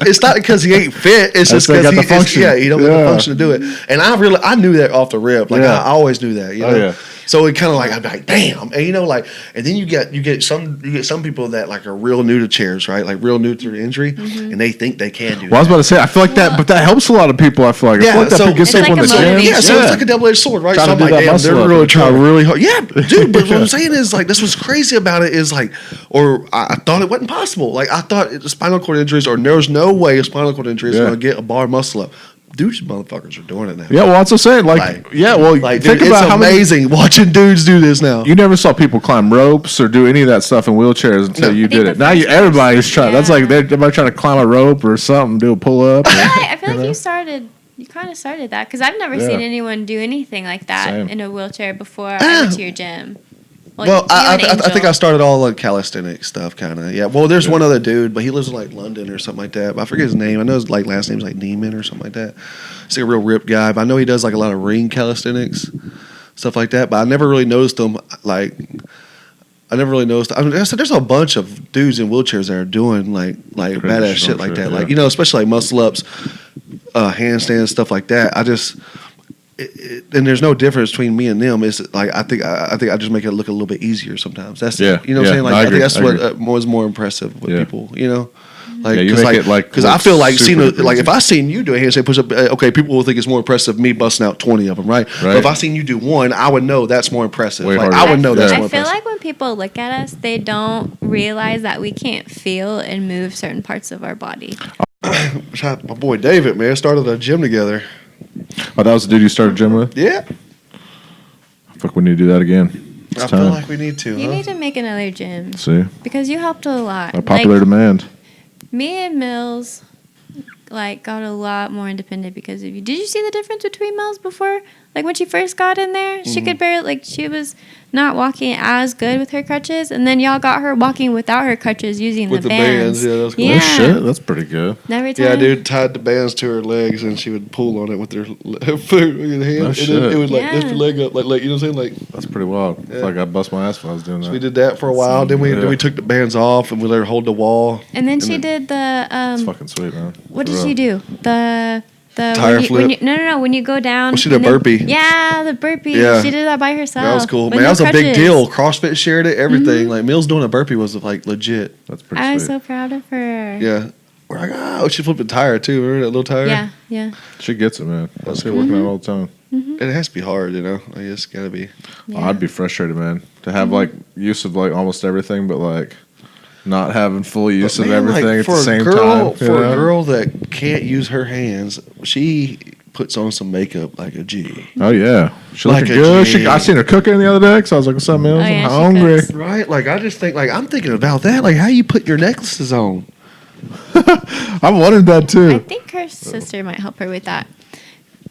It's not because he ain't fit. It's just because he don't get the function to do it. And I knew that off the rip. Like I always knew that. So it kind of like, I'd be like, damn, and and then you get some people that like are real new to chairs, right? Like real new to the injury, and they think they can do. Well, I was about to say, I feel like that, but that helps a lot of people. I feel like, that gets people in the gym. Yeah, so it's like a double-edged sword, right? So I'm like, damn, they're really trying really hard. Yeah, dude. But what I'm saying is like, this was crazy about it is like, or I thought it wasn't possible. Like I thought spinal cord injuries, or there's no way a spinal cord injury is going to get a bar muscle up. Dudes, motherfuckers are doing it now. Yeah, well, that's what I'm saying. Think about how amazing watching dudes do this now. You never saw people climb ropes or do any of that stuff in wheelchairs until you did it. Now everybody's trying. That's like everybody trying to climb a rope or something, do a pull up. I feel like you kind of started that because I've never seen anyone do anything like that in a wheelchair before I went to your gym. Well, I think I started all the calisthenic stuff, kind of. Yeah. Well, there's one other dude, but he lives in like London or something like that. But I forget his name. I know his like last name's like Neiman or something like that. He's like a real ripped guy. But I know he does like a lot of ring calisthenics, stuff like that. But I never really noticed him. I mean, there's a bunch of dudes in wheelchairs that are doing like badass shit like that. Like especially like muscle ups, handstands, stuff like that. And there's no difference between me and them. It's like I think I just make it look a little bit easier sometimes. That's what I'm saying. Like I think that's what was more impressive with people. Because I feel like if I seen you do a handstand push up, okay, people will think it's more impressive me busting out 20 of them, right? But if I seen you do one, I would know that's more impressive. I would know that's more impressive. I feel like when people look at us, they don't realize that we can't feel and move certain parts of our body. My boy David, man, started a gym together. Oh, that was the dude you started a gym with? Yeah. Fuck, we need to do that again. I feel like we need to. You need to make another gym. See? Because you helped a lot. A popular demand. Me and Mills got a lot more independent because of you. Did you see the difference between Mills before? Like when she first got in there, she could barely she was not walking as good with her crutches, and then y'all got her walking without her crutches using the bands. Yeah, that's cool. Yeah. Shit, that's pretty good. Every time. Yeah, dude, tied the bands to her legs, and she would pull on it with her foot in her hand, and then it would lift her leg up, like you know what I'm saying, like. That's pretty wild. Yeah. I feel like I bust my ass when I was doing that. So we did that for a while. Then we took the bands off, and we let her hold the wall. And then she did the. That's fucking sweet, man. What did she do? The tire flip. When you go down. Well, she did a burpee. Yeah, the burpee. Yeah. She did that by herself. That was cool, man. That was a big deal. CrossFit shared it. Everything. Like Mills doing a burpee was like legit. That's pretty. I was so proud of her. Yeah. We're like, she flipped a tire too. Remember that little tire? Yeah. She gets it, man. I see her working out all the time. It has to be hard, Like it's gotta be. Yeah. Oh, I'd be frustrated, man, to have use of almost everything, but not having full use of everything at the same time. For a girl that can't use her hands, she puts on some makeup like a G. Oh yeah, she looking good. I seen her cooking the other day because I was like, "What's up, Mills? I'm hungry." Right? Like I just think, I'm thinking about that. Like how you put your necklaces on. I'm wondering that too. I think her sister might help her with that.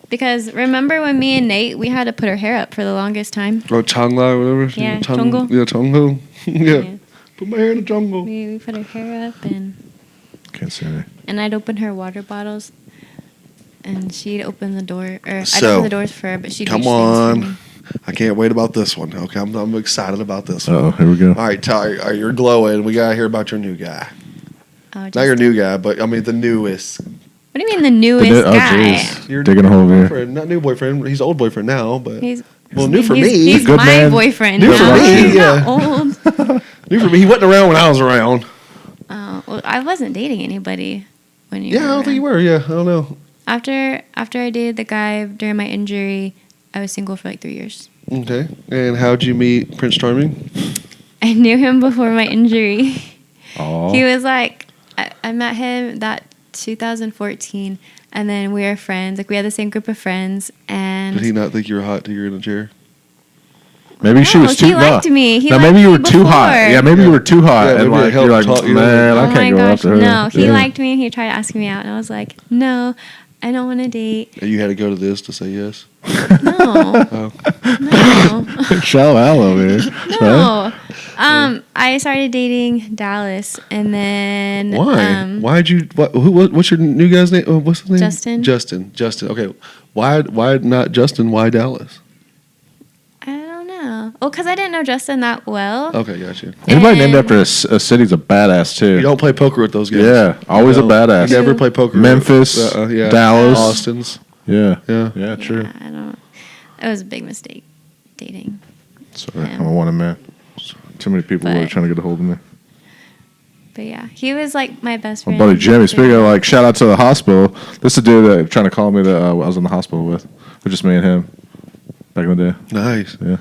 Because remember when me and Nate, we had to put her hair up for the longest time. Or Changla or whatever. Yeah, Chongo. Yeah, Chongo. Yeah. Put my hair in the jungle. We put her hair up and. Can't see any. And I'd open her water bottles, and she'd open the door, or I'd open the doors for her, but she'd come on. I can't wait about this one. Okay, I'm excited about this one. Oh, here we go. All right, Ty, you're glowing. We gotta hear about your new guy. Not your new guy, but I mean the newest. What do you mean the newest guy? You're digging a hole here. Not new boyfriend. He's old boyfriend now, but new for me. He's good my man. boyfriend. New for me. He's Yeah. not old. New for me. He wasn't around when I was around. Well, I wasn't dating anybody when you. Yeah, I don't think you were. Yeah, I don't know. After I dated the guy during my injury, I was single for 3 years. Okay, and how'd you meet Prince Charming? I knew him before my injury. Oh. He was I met him that 2014, and then we were friends. We had the same group of friends. And did he not think you were hot till you were in a chair? Maybe she was too. He liked me. He no, liked maybe you me were too hot. before. Yeah, maybe you were too hot, Yeah, and maybe it like helped you're like, talk you man, into I Oh can't my go gosh, after her. no. He Yeah. liked me and he tried asking me out, and I was like, no, I don't want to date. And you had to go to this to say yes. No, Oh. no, Shallow over here. no. I started dating Dallas, and then Why? Why'd you? What's your new guy's name? What's his name? Justin. Justin. Okay. Why not Justin? Why Dallas? I don't know. Well, because I didn't know Justin that well. Okay, gotcha. Anybody named And- after a city's a badass too. You don't play poker with those guys. Yeah, always a badass. You never play poker. Memphis, yeah. Dallas. Austin's. Yeah, Yeah. yeah, true. Yeah, I don't. It was a big mistake dating. Sorry, Yeah. I'm a wanted man. Too many people But- are trying to get a hold of me. But yeah, he was like my best My friend. buddy Jimmy. Speaking of like, shout out to the hospital. This is a dude that trying to call me that I was in the hospital with. It was just me and him back in the day. Nice. Yeah.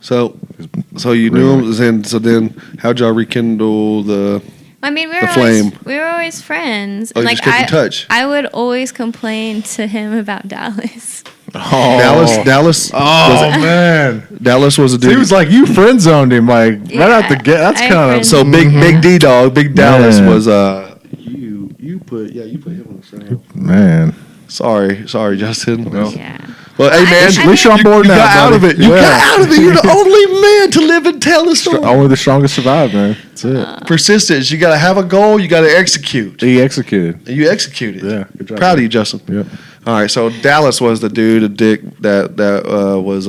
So you knew him. Then how'd y'all rekindle the? I mean, The flame. we were always friends. Oh, you And, just kept in touch. I would always complain to him about Dallas. Oh, Dallas. Oh man, Dallas was a dude. he was like you friend zoned him like right out the Yeah, gate. That's I kind of friend- so big D dog. Big Dallas Man. was you put him on the side. man. Sorry, Justin. Well, Yeah. well, hey man, I At least you're on mean- board you now. got out of buddy. it. You Yeah. got out of it. You're the only man to live and tell the story. Only the strongest survive, man. That's it. Persistence. You got to have a goal. You got to execute. He executed. And you executed. Yeah, good job, Proud of man. you, Justin. Yep. All right, so Dallas was the dude, the dick that was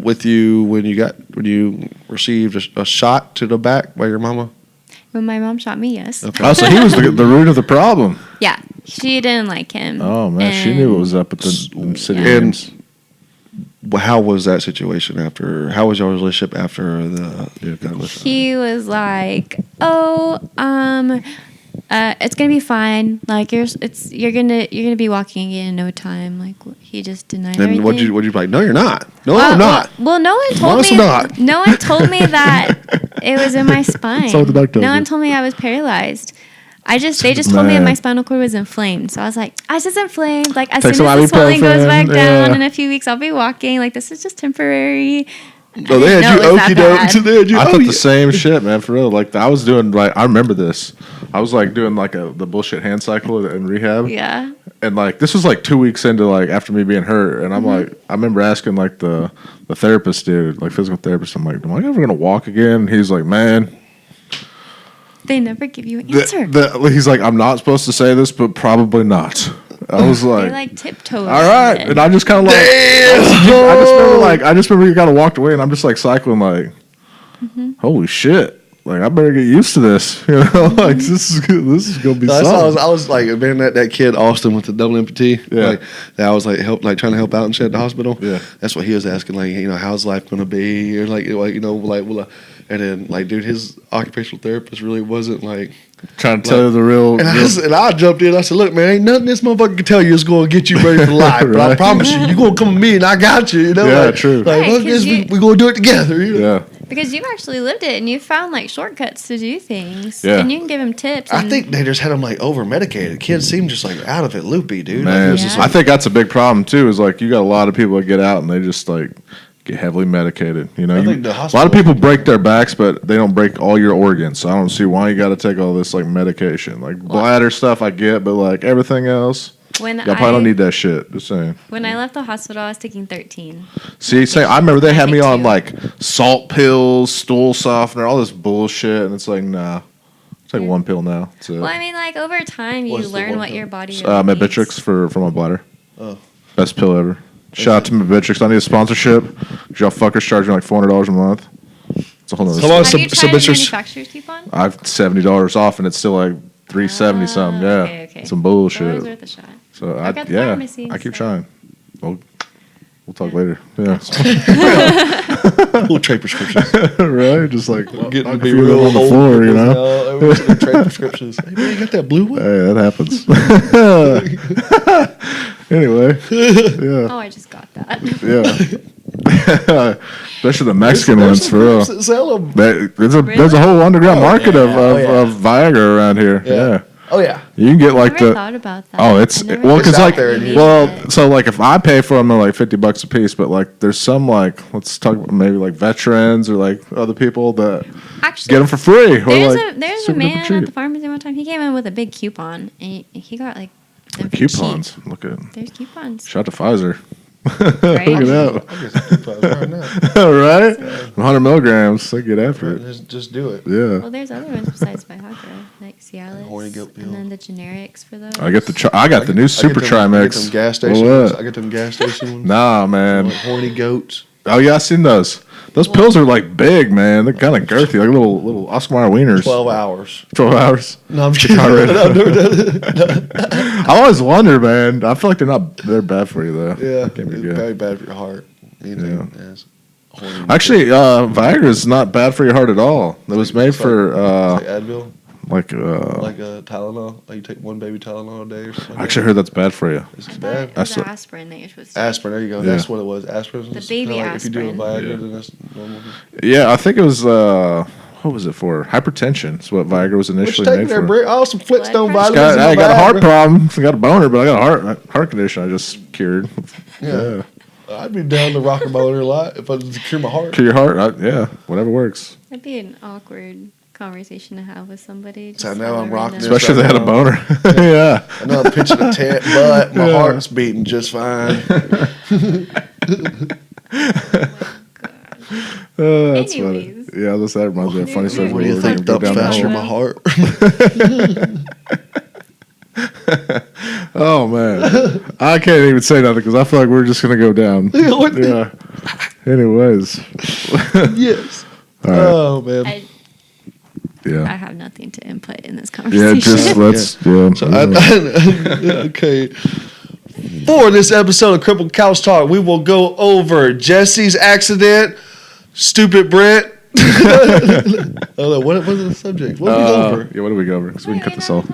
with you when you received a shot to the back by your mama. When my mom shot me, yes. Okay. Oh, so he was the root of the problem. Yeah. She didn't like him. Oh man, she knew what was up at the city Yeah. games. How was that situation after? How was your relationship after the? He was like, "Oh, it's gonna be fine. Like you're gonna be walking again in no time." Like he just denied And everything. what'd you be like? No, you're not. No, I'm not. Well, no one told Honest me. not. No one told me that it was in my spine. That's what the doctor No told one you. told me I was paralyzed. They just told me that Man. my spinal cord was inflamed. So I was like, it's just inflamed. Like as Take soon some as the swelling goes ibuprofen, back down yeah. in a few weeks, I'll be walking. Like this is just temporary. No, they had No, you it was that okey doke. bad. They had you. I Oh, thought yeah. the same shit, man. For real, like I was doing, like I remember this. I was like doing like the bullshit hand cycle in rehab, Yeah. and like this was like 2 weeks into like after me being hurt, and I'm like, I remember asking like the therapist, dude, like physical therapist, I'm like, am I ever gonna walk again? And he's like, man, They never give you an answer. he's like, I'm not supposed to say this, but probably not. I was They like, like tiptoe. all right, and I just kind of like, I just remember you kind of walked away, and I'm just like cycling, like, holy shit. Like I better get used to this, you know. Like this is good. This is gonna be That's how something. I was like, man, that kid Austin with the double amputee, Yeah. like that I was like trying to help out and shit at the hospital. Yeah. That's what he was asking, like, how's life gonna be, or like and then like, dude, his occupational therapist really wasn't like, Trying to tell you the real. and real- I jumped in. I said, look, man, ain't nothing this motherfucker can tell you is gonna get you ready for life, but I Right. promise you gonna come with me and I got you, Yeah, like, true. Like, Right, fuck 'cause this, you- we gonna do it together, you know. yeah, Because you've actually lived it and you found like shortcuts to do things. Yeah. And you can give him tips. I and- think they just had him like over medicated. Kids seemed just like out of it, loopy, dude. Like, it man. was just Yeah. I think that's a big problem too. Is like you got a lot of people that get out and they just like get heavily medicated. You know, I think the a lot hospital- of people break their backs, but they don't break all your organs. So I don't see why you got to take all this like medication, like bladder stuff. I get, but like everything else, when y'all probably don't need that shit. Just saying. When I left the hospital, I was taking 13. See, I remember they had me take on two. like salt pills, stool softener, all this bullshit, and it's like, nah, take one pill now. That's it. Well, I mean, like over time, you What's the learn one what pill? your body really needs. Mebitrix for my bladder. Oh. Best pill ever. Shout out to Mebitrix. I need a sponsorship. Y'all fuckers charge me like $400 a month. It's a whole nother Come on, story. Have you Sub- tried a Submitters. manufacturer's coupon? I've $70 off, and it's still like $370 something. Yeah, Okay. some Always bullshit. worth a shot. So I've got the yeah, pharmacy, I keep so- trying. We'll talk later. Yeah, We'll trade prescriptions. right. Just like Getting I'll to be feel it real on the old floor, you people know. now. Everyone's gonna trade prescriptions. Hey man, you got that blue one? Hey, that happens. Anyway, yeah, Oh, I just got that. yeah. Especially the Mexican ones, for real. Sell them. There's a whole underground market yeah. of Oh, yeah. Viagra around here. Yeah. Yeah. Oh yeah. You can get I like never thought about that. Oh, it's I never well, It's because out like, there, dude. so like if I pay for them, they're like $50 a piece. But like, there's some like, let's talk about maybe like veterans or like other people that Actually, get them for free. Or there's like there's a super duper man at cheap. the pharmacy one time. He came in with a big coupon, and he got like them for Coupons. cheap. Look at There's coupons, shout to Pfizer. right? Look at that. I'll get some coupons right now. Right? 100 milligrams. They get after it. Just do it. Yeah. Well, there's other ones besides Viagra, like Cialis, Horny goat pill. and then the generics for those. I get I got the new Super I get Trimix. them gas station What? ones. I get them gas station ones. Nah, man. Like horny goats. Oh yeah, I seen those. Those pills are like big, man. They're kind of girthy, like little Oscar Mayer wieners. 12 hours. 12 hours. No, I'm kidding. Heart rate. I've never done it. I always wonder, man. I feel like they're bad for you though. Yeah, Can't be it's good. very bad for your heart. Anything that's horny. Actually, Viagra is not bad for your heart at all. It was made It's like- for It's like Advil, like like a Tylenol. Like you take one baby Tylenol a day or something. I actually heard that's bad for you. It's I thought bad. it was That's- aspirin that you're supposed to. Aspirin. There you go. Yeah. That's what it was. Aspirin. The is baby kinda like if you do a aspirin. Viagra, Yeah. then that's normal. Yeah, I think it was what was it for? Hypertension. Is what Viagra was What you initially taking made there, for. Britt? Oh, some Flintstone Blood vitamins. pressure. I in got a my heart Viagra. problem. I got a boner, but I got a heart condition I just cured. Yeah. I'd be down to rock a boner a lot if I was to cure my heart. Cure your heart? Yeah, whatever works. That'd be an awkward conversation to have with somebody. So just now have I'm a rocking random- Especially if they had a boner. Yeah. I know I'm pitching a tent, but my Yeah. heart's beating just fine. That's funny. Anyways. Yeah, that reminds me of a funny story. What do you We're think gonna thumps go down faster, the my heart? Oh man, I can't even say nothing because I feel like we're just gonna go down. What the- Yeah. Anyways. Yes. All right. Oh man. I Yeah. have nothing to input in this Yeah. conversation. Just let's. Yeah. So okay. For this episode of Cripple Couch Talk, we will go over Jesse's accident, stupid Brent. Oh, what was the subject? What did we go over? Yeah. What do we go over? Because we can cut this off.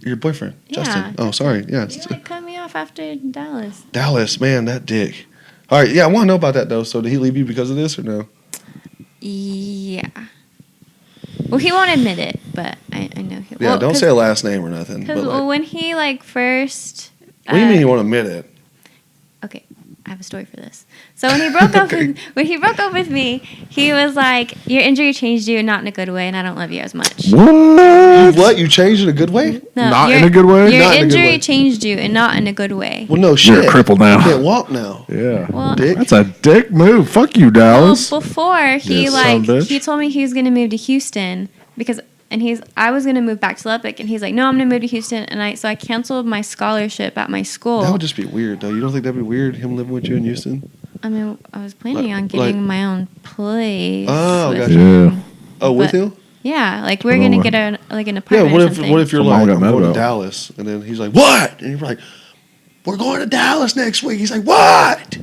Your boyfriend, Yeah, Justin. Oh, sorry. Yeah, You like cut me off after Dallas. Dallas. Man, that dick. All right. Yeah, I want to know about that though. So did he leave you because of this or no? Yeah. Well, he won't admit it, but I know he. Yeah, well, don't say a last name or nothing. Because But like, when he like first. what do you mean you want to admit it? Okay, I have a story for this. So when he broke up Okay. with me, he was like, "Your injury changed you, not in a good way, and I don't love you as much." What? What? You changed in a good way? No, Not your- in a good way? Your Not in a good injury way. changed you, and not in a good way. Well, no shit. You're a cripple now. You can't walk now. Yeah. Well, Dick. That's a dick move. Fuck you, well, Dallas. before he Yeah, son of a bitch. he told me he was gonna move to Houston I was gonna move back to Lubbock, and he's like, "No, I'm gonna move to Houston," and I canceled my scholarship at my school. That would just be weird, though. You don't think that'd be weird, him living with you in Houston? I mean, I was planning Like- on getting like- my own place. Oh, with gotcha. him. Yeah. Oh, with But- him? Yeah, like we're Come gonna over. get an Yeah, apartment. what or if something. what if you're Come on, like, got I'm mad going to about it. Dallas? And then he's like, what? And you're like, we're going to Dallas next week. He's like, what?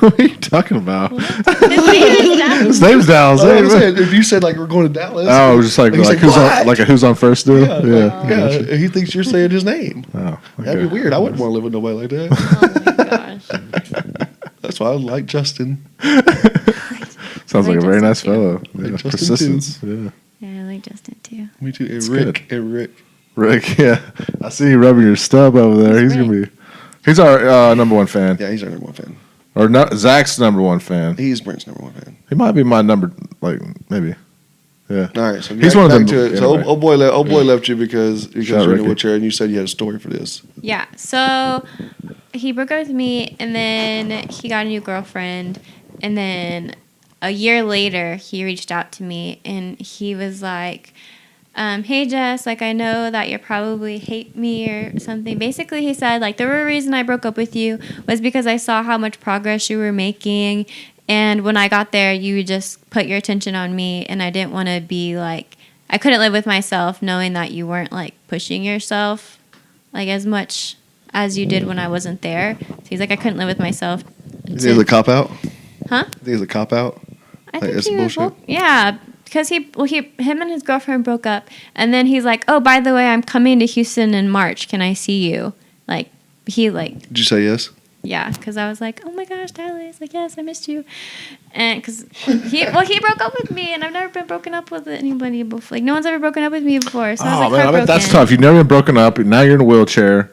What are you talking about? His name is Dallas. His name's Dallas. I was saying, if you said like we're going to Dallas. Oh, it was just like he's who's on "What?" like a who's on first deal? Yeah, Yeah. like, yeah, he thinks you're saying his name. Oh, That'd be okay. weird. I wouldn't want to live with nobody like that. Oh my gosh. That's why I like Justin. Sounds I like like a very nice Justin, fellow. Like Yeah, Justin, persistence. Yeah. Yeah, I like Justin too. Me too. And It's Rick. And Rick. Rick, yeah. I see you rubbing your stub over there. Who's He's gonna be. He's our number one fan, Yeah, he's our number one fan. or not Zach's number one fan. He's Brent's number one fan. He might be my number, like maybe. Yeah. All right, so He's back, one of back them- to it. So anyway. old boy left you because Shout you're in a Ricky. wheelchair, and you said you had a story for this. Yeah, so he broke up with me, and then he got a new girlfriend, and then a year later he reached out to me, and he was like, "Hey Jess, like I know that you probably hate me or something." Basically, he said like the real reason I broke up with you was because I saw how much progress you were making. And when I got there, you just put your attention on me, and I didn't want to be like, I couldn't live with myself knowing that you weren't like pushing yourself like as much as you did when I wasn't there. So he's like, I couldn't live with myself. You think it's a cop out? Huh? You think it's a cop out? I Like, think it's he was, bullshit? yeah, because him and his girlfriend broke up, and then he's like, oh, by the way, I'm coming to Houston in March. Can I see you? Like, he like, Did you say yes? Yeah, because I was like, oh my gosh, Dallas, like, yes, I missed you. And because he broke up with me, and I've never been broken up with anybody before. Like, no one's ever broken up with me before. So I was like, man, I bet that's heartbroken. tough. You've never been broken up. Now you're in a wheelchair.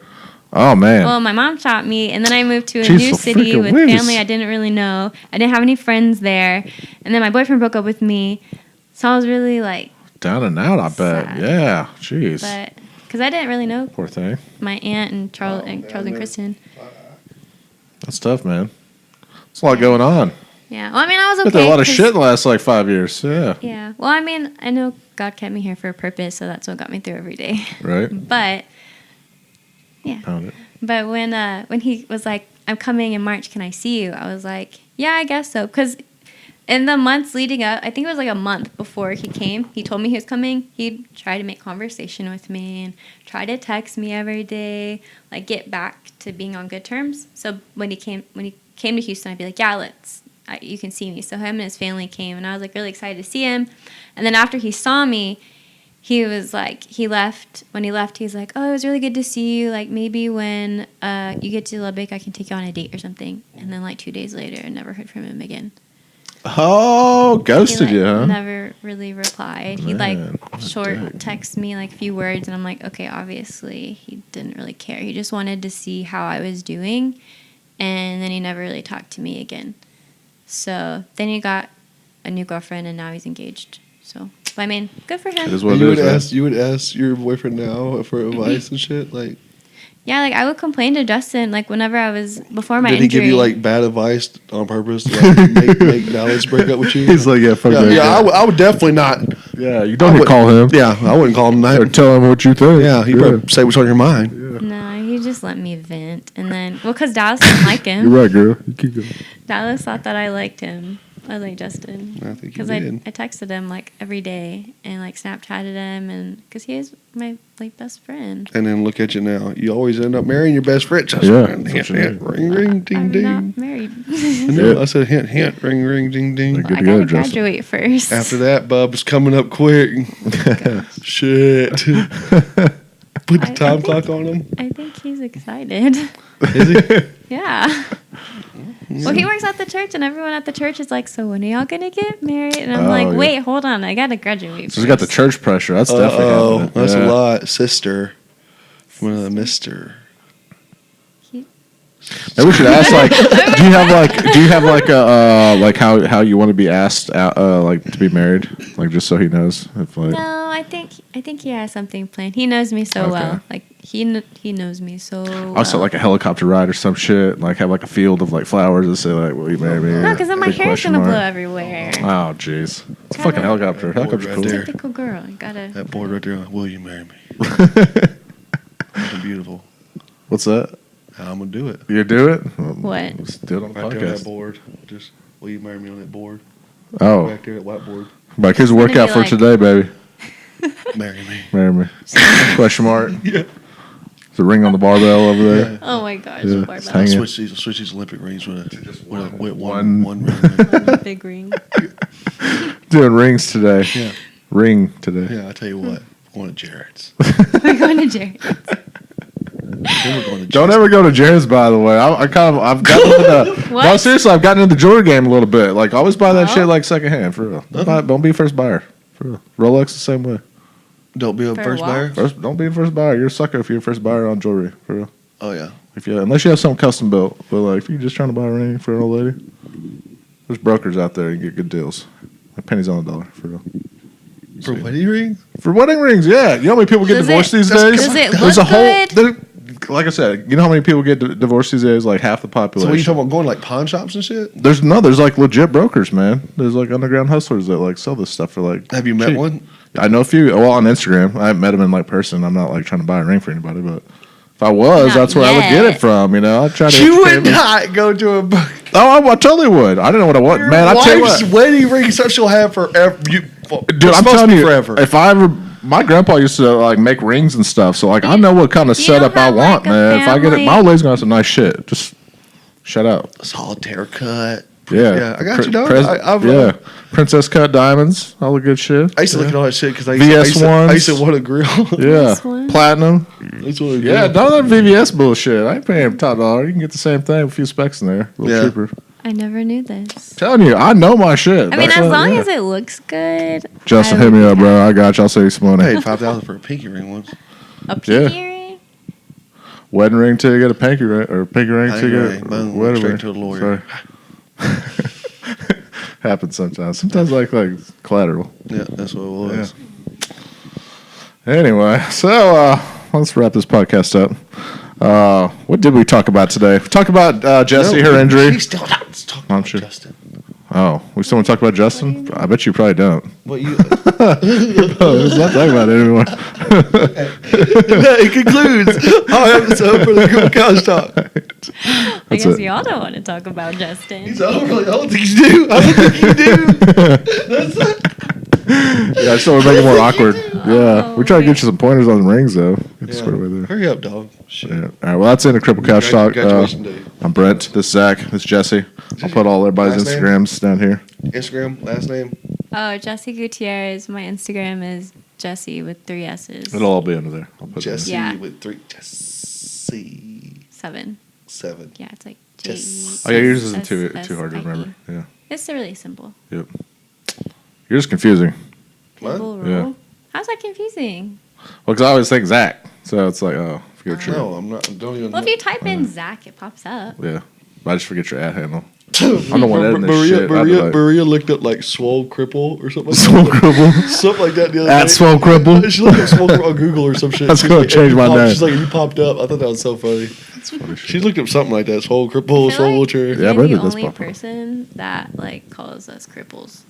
Oh, man. Well, my mom shot me, and then I moved to a Jeez, new so city freaking with whiz. family I didn't really know. I didn't have any friends there. And then my boyfriend broke up with me. So I was really, like, Down and out, I bet. Sad. Yeah. Jeez. but because I didn't really know Poor thing. my aunt and Charles and Kristen. That's tough, man. There's a lot going on. Yeah. Well, I mean, I was okay. But there a lot of 'cause- shit in the last, like, 5 years. Yeah. Yeah. Well, I mean, I know God kept me here for a purpose, so that's what got me through every day. Right? But yeah. Pound it. But when he was like, "I'm coming in March, can I see you?" I was like, "Yeah, I guess so." Because in the months leading up, I think it was like a month before he came, he told me he was coming. He'd try to make conversation with me and try to text me every day, like get back to being on good terms. So when he came to Houston, I'd be like, "Yeah, you can see me." So him and his family came, and I was like really excited to see him. And then after he saw me, he was like, when he left, he's like, "Oh, it was really good to see you. Like, maybe when you get to Lubbock, I can take you on a date or something." And then, like, 2 days later, I never heard from him again. Oh, ghosted He, you, huh? never really replied. He, like, Man, what a short dick. texted me, like, a few words, and I'm like, okay, obviously, he didn't really care. He just wanted to see how I was doing, and then he never really talked to me again. So then he got a new girlfriend, and now he's engaged. So, but, I mean, good for him. It is what it You is, man. you would ask your boyfriend now for advice and shit. Like, Yeah, like I would complain to Justin, like whenever I was before my did he injury. give you like bad advice on purpose to like, make Dallas break up with you? He's like, yeah, fuck yeah, that. yeah. I would definitely not. Yeah, you I don't need to would- call him. Yeah, I wouldn't call him Or that. tell him what you think. Yeah, you better say what's on your mind. No, he just let me vent, and then because Dallas didn't like him. You're right, girl. You keep going. Dallas thought that I liked him. I like Justin. I think you Because I did. texted him like every day and like Snapchatted him, and because he is my like best friend. And then look at you now. You always end up marrying your best friend. Just Yeah, hint, that's what you hint, need. ring, ring, ding, I'm ding. not married. No, Yeah. I said hint, hint, ring, ring, ding, ding. Like, I Good to gotta go, Justin. graduate first. After that, Bub's coming up quick. Shit. Put the I time think- clock on him. I think he's excited. Is he? Yeah. Well, he works at the church, and everyone at the church is like, "So when are y'all gonna get married?" And I'm Oh, like, yeah. "Wait, hold on, I gotta graduate." So he's got the first." church pressure. That's definitely Oh, happening. that's Yeah. a lot. Sister. From another mister. He- Maybe we should ask like, do you have like a like how you want to be asked out, like to be married, like just so he knows if like. No, I think he has something planned. He knows me so Okay. well. Like he knows me so. Well. Also, like a helicopter ride or some shit. Like have like a field of like flowers that say like, "Will you marry me?" No, because then my Big hair's question gonna mark. blow everywhere. Oh, jeez. It's a fucking Gotta- helicopter. Helicopter's Right cool. there. Typical girl. You gotta. That board right there. Will you marry me? That's beautiful. What's that? I'm going to do it. You do it? What? Let's do it on the Right there on that podcast. board. Just, will you marry me on that board? Oh, Back there, that whiteboard. like his gonna workout be for like- today, baby. Marry me. Marry me. Question mark. Yeah. The ring on the barbell over there. Oh my gosh, Yeah, barbell. it's hanging. Switch these Olympic rings with one. one ring. One big ring. Doing rings today. Yeah. Ring today. Yeah, I tell you what. One of Jared's. We're going to Jerry. Then we're going to Don't Jessie. ever go to Jared's, by the way. I've gotten into the. What? No, seriously, I've gotten into the jewelry game a little bit. Like, always buy that Oh. shit like secondhand, for real. Don't be first buyer, for real. Rolex the same way. Don't be a For first what? buyer. Don't be a first buyer. You're a sucker if you're a first buyer on jewelry, for real. Oh yeah. Unless you have something custom built, but like if you're just trying to buy a ring for an old lady, there's brokers out there and get good deals, like pennies on the dollar, for real. For wedding rings? For wedding rings, yeah. You know how many people get Does divorced it- these That's- days? does it There's look a whole. good? Like I said, you know how many people get divorced these days? Like half the So population. what are you talking about? Going to, like pawn shops and shit? There's like legit brokers, man. There's like underground hustlers that like sell this stuff for like. Have you met cheap. one? I know a few. Well, on Instagram, I haven't met him in like person. I'm not like trying to buy a ring for anybody, but if I was, Not that's where I would get yet. it from. You know, I'd try to. You educate would me. not go to a book. Oh, I totally would. I didn't know what I want, Your man. I tell you wife's what, wedding ring stuff she'll have forever. dude. It's I'm supposed telling to be you, forever. if I ever, my grandpa used to like make rings and stuff, so like I know what kind of You setup don't I have, want, like, a man. If I get it, family- my old lady's gonna have some nice shit. Just shut out. Solitaire cut. Yeah, I got you, dog. Princess cut diamonds, all the good shit. I used to look at all that shit because I VS1s. used to want a grill. Yeah, VS1? platinum. That's what Yeah, none of that VVS bullshit. I ain't paying top dollar. You can get the same thing with a few specs in there, a little cheaper. I never knew this. Telling you, I know my shit. I mean, as long as it looks good. Justin, hit me up, bro. I got you. I'll save you some money. I paid $5,000 for a pinky ring once. A pinky ring? Wedding ring till you get a pinky ring, or pinky ring till you get Boom, wedding straight ring. to a lawyer. Sorry. Happens sometimes. Sometimes like collateral. Yeah, that's what it was. Yeah. Anyway, so let's wrap this podcast up. What did we talk about today? We talked about Jessie, her injury. We still not talking about Justin. Oh, we still want to talk about Justin? I bet you probably don't. What you? Let's not talk about it anymore. It concludes our episode for the Cripple Couch Talk. I guess y'all don't want to talk about Justin. He's over. I don't think you do. I don't think you do. That's it. Yeah, I still want to make it more awkward. Yeah, we try to get you some pointers on the rings, though. Get Yeah. squared away there. Hurry up, dog. Shit. Yeah. All right, well, that's in the Cripple Couch Talk. Graduation day. I'm Brent. This is Zach. This is Jesse. I'll put all everybody's Last name? Instagrams down here. Instagram, last name. Oh, Jessie Gutierrez. My Instagram is Jessie with 3 S's. It'll all be under there. I'll put Jessie Yeah. with 3. Jessie 7. 7. Yeah, it's like Jess. Oh, yeah, yours isn't too hard to remember. Yeah. It's really simple. Yep. Yours is confusing. What? Cripple Yeah. Rule. How's that confusing? Well, because I always think Zach. So it's like, oh, forget your. No, I'm not. Don't even. Well, if you type in Zach, it pops up. Yeah. I just forget your ad handle. I'm the one editing this shit. Maria looked up like Swole Cripple or something like Swole that. Cripple. Something like that the other At day. Swole Cripple. She looked up Swole Cripple on Google or some shit. That's She's gonna like, change my name. She's like, you popped up. I thought that was so funny. That's funny shit. She looked up something like that. Swole Cripple, I feel Swole like Wheelchair. Yeah, you're maybe the that's only possible. person that like calls us cripples.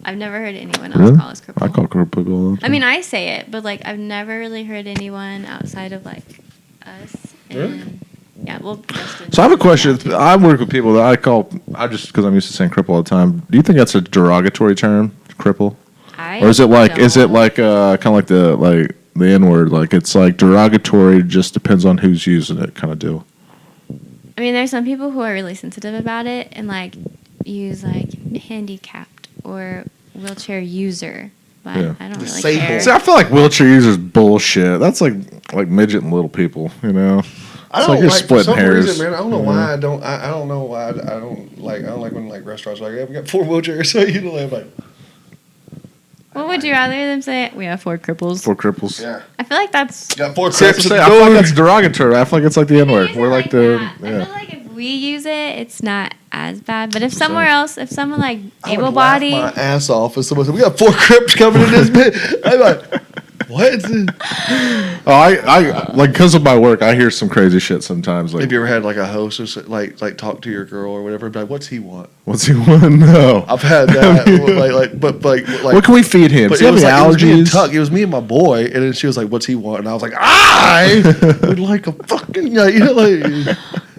I've never heard anyone else Really? call us cripple. I call Cripple all the time. I mean, I say it, but like I've never really heard anyone outside of like us. And, Really? Yeah, well, Justin. So I have a question. I work with people that I just because I'm used to saying cripple all the time. Do you think that's a derogatory term, cripple? Or is it like kind of like the N word, like it's like derogatory, just depends on who's using it, kind of deal. I mean, there's some people who are really sensitive about it and like use like handicapped or wheelchair user, but Yeah. I don't really Disabled. care. See, I feel like wheelchair users bullshit. That's like midget and little people, you know. I It's don't like you're like for splitting some hairs. reason, man. I don't know why I don't. I don't know why I don't like. I don't like when like restaurants are like, yeah, we got 4 wheelchairs. So you know, like, What would you rather them say? We have 4 cripples. 4 cripples. yeah, I feel like that's. got 4 See, crips. I feel like that's derogatory. I feel like it's like the N word. Use it We're like the that. I yeah. feel like if we use it, it's not as bad. But if somewhere else, if someone like I would able laugh body, my ass off if someone said, we got 4 crips coming in this bit. I'm like, what? Oh, I like because of my work, I hear some crazy shit sometimes. Like, Have you ever had like a host or like talk to your girl or whatever? Like, what's he want? what's he want? No. I've had that. But What can we feed him? But Does he have any it was me and allergies? Tuck. It was me and my boy, and then she was like, "What's he want?" And I was like, "I would like a fucking like."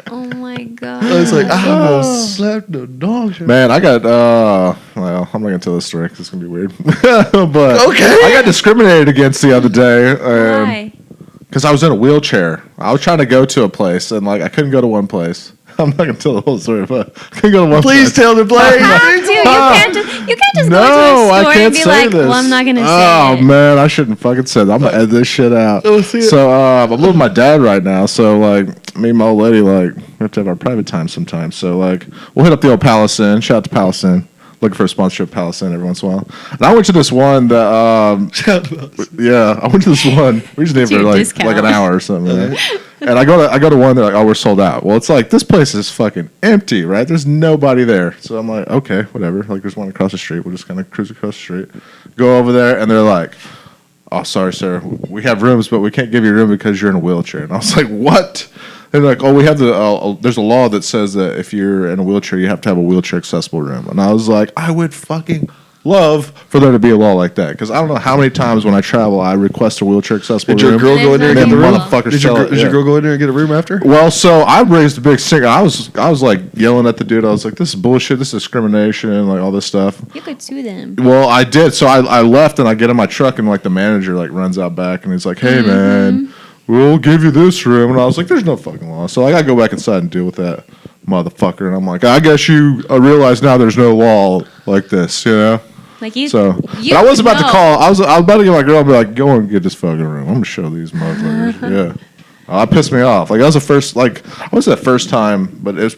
oh my god! I was like, "I almost slapped the dog shit." Man, I got well, I'm not gonna tell this story because it's gonna be weird. But Okay. I got discriminated against the other day. Why? Because I was in a wheelchair. I was trying to go to a place, and like I couldn't go to one place. I'm not gonna tell the whole story, but I couldn't go to one Please place. tell the place. You can't just No, go to a I store can't and be say like, this. well, I'm not gonna say Oh it. man, I shouldn't fucking say that. I'm gonna edit this shit out. Oh, see it. So I'm living with my dad right now. So like me and my old lady, like we have to have our private time sometimes. So like we'll hit up the old Palace Inn. Shout out to Palace Inn. Looking for a sponsorship, Palace Inn every once in a while. And I went to this one that Shout out. yeah, I went to this one. We just named it Dude, like discount. an hour or something. Right? And I go to one. They're like, oh, we're sold out. Well, it's like this place is fucking empty, right? There's nobody there. So I'm like, okay, whatever. Like there's one across the street. We'll just kind of cruise across the street, go over there, and they're like, oh, sorry, sir, we have rooms, but we can't give you a room because you're in a wheelchair. And I was like, what? And they're like, oh, we have there's a law that says that if you're in a wheelchair, you have to have a wheelchair accessible room. And I was like, I would fucking love for there to be a law like that, because I don't know how many times when I travel I request a wheelchair accessible Did your room. girl go in there and There's get the no room? law. Motherfuckers Did sell it, your yeah. girl go in there and get a room after? Well, so I raised a big singer. I was like yelling at the dude. I was like, this is bullshit. This is discrimination. Like all this stuff. You could sue them. Well, I did. So I left and I get in my truck and like the manager like runs out back and he's like, hey man, we'll give you this room. And I was like, there's no fucking law. So I got to go back inside and deal with that motherfucker. And I'm like, I guess you realize now there's no law like this, you know? Like you. So, you but I was about to know. call. I was about to get my girl and be like, go and get this fucking room. I'm gonna show these motherfuckers. Yeah. That pissed me off. Like that was the first. Like I was that first time, but it was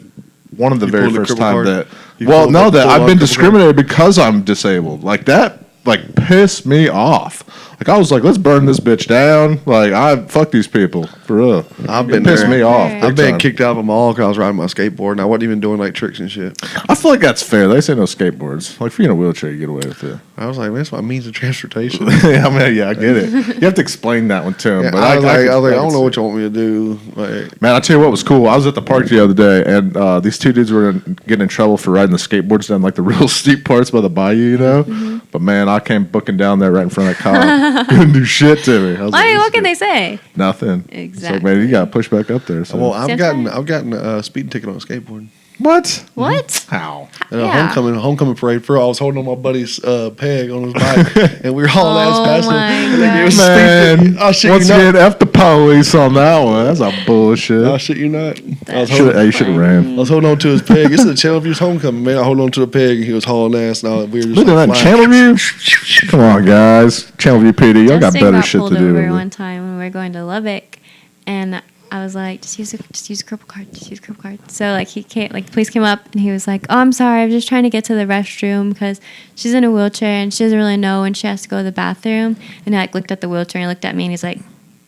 one of the very pulled the first cripple time card? that. You Well, pulled no, the that I've been full-on cripple discriminated because I'm disabled. Like that. Like pissed me off. Like I was like, let's burn this bitch down. Like I fuck these people for real. I've been It pissed there. me off. I've big been time. kicked out of a mall because I was riding my skateboard and I wasn't even doing like tricks and shit. I feel like that's fair. They say no skateboards. Like if you're in a wheelchair, you get away with it. I was like, man, that's my means of transportation. Yeah, I mean, yeah, I get it. You have to explain that one to him. Yeah, but I was like, I can don't know see what you want me to do. Like, Man, I'll tell you what was cool. I was at the park the other day, and these two dudes were getting in trouble for riding the skateboards down like the real steep parts by the bayou, you know? Mm-hmm. But man, I came booking down there right in front of that cop. He didn't do shit to me. I was I mean, this what can guy- they say? Nothing. Exactly. So man, you got pushed back up there. So. well, I've Same gotten a speeding ticket on a skateboard. What? What? How? At a Yeah. homecoming parade. For I was holding on my buddy's peg on his bike, and we were hauling ass Oh past him. my And then he was Man, speeding. Oh shit, once you again, not. F the police on that one. That's a bullshit. Oh shit, you not. I was, Hey, you should have ran. I was holding on to his peg. This is a Channelview's homecoming, man. I hold on to the peg, and he was hauling ass, and we were just Look at that like, Channelview. Come on, guys. Channelview PD. Y'all got Justin better got shit pulled to do. over with it. one time when we were going to Lubbock, and I was like, just use a cripple card, just use a cripple card. So like he came, like the police came up, and he was like, oh, I'm sorry, I'm just trying to get to the restroom because she's in a wheelchair and she doesn't really know when she has to go to the bathroom. And I like looked at the wheelchair and looked at me, and he's like,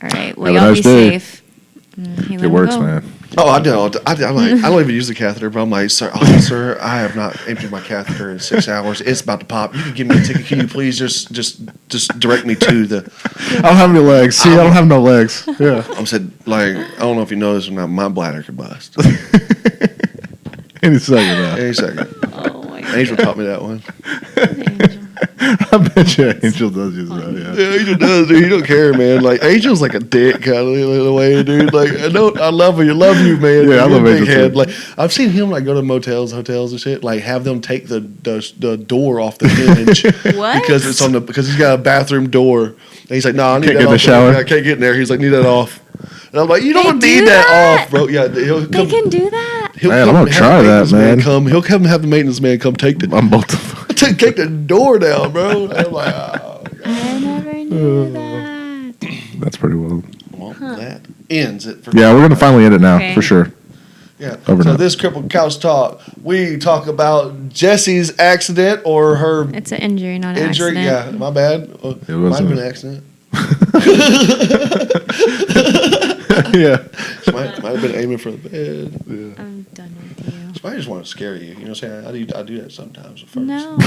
all right, well, Have a y'all nice be day. safe. And he let It me works, go. man. Oh, I do. I'm like, I don't even use the catheter, but I'm like, sir, officer, I have not emptied my catheter in 6 hours. It's about to pop. You can give me a ticket. Can you please just direct me to the? I don't have any legs. See, I don't have no legs. Yeah. I said, like, I don't know if you know this or not. My bladder could bust Any second now. any second. Oh my Angel taught me that one. God. I bet you Angel does use that, yeah. Yeah, Angel does, dude. He don't care, man. Like Angel's like a dick kind of in a way, dude. Like I love you, man. Yeah, I You're love a big Angel, head. too. Like I've seen him like go to motels, hotels and shit. Like have them take the door off the hinge What? because it's on the because he's got a bathroom door. And he's like, no, I need Can't that get in the off. shower? I can't get in there. He's like, need that off. And I'm like, you They don't do need that that? off, bro. Yeah, he'll They come. can do that? He'll Man, come I'm gonna have try the that, maintenance man. Come, he'll come have the maintenance man come take the I'm both of them. take the door down, bro. And I'm like, oh, I never knew that. That's pretty well. well, that ends it for Yeah, we're gonna finally end it now Okay. for sure. Yeah. Over So now. this crippled couch talk, we talk about Jessie's accident or her It's an injury, not an injury. accident. Yeah, my bad. It might have wasn't. been an accident. Yeah. Might have been aiming for the bed. Yeah. I'm done with you. I just want to scare you. You know what I'm saying? I do that sometimes at first. No.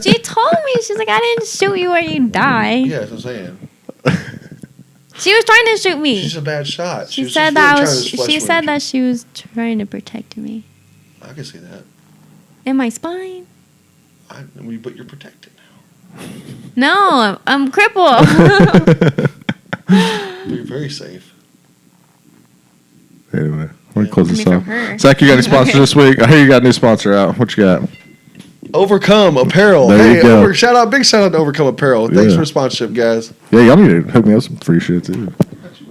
She told me, she's like, I didn't shoot you or you die. Yeah, that's what I'm saying. She was trying to shoot me. She's a bad shot. She was said just that really I trying was. to flesh She wound said you. that she was trying to protect me I can see that. in my spine. But you're protected now. No, I'm crippled. You're very safe. Anyway, we're gonna close this Coming off. from her. Zach, you got any sponsors Okay. this week? I hear you got a new sponsor out. What you got? Overcome Apparel. There you go. Big shout out to Overcome Apparel. Thanks Yeah. for the sponsorship, guys. Yeah, y'all need to hook me up some free shit too. Actually,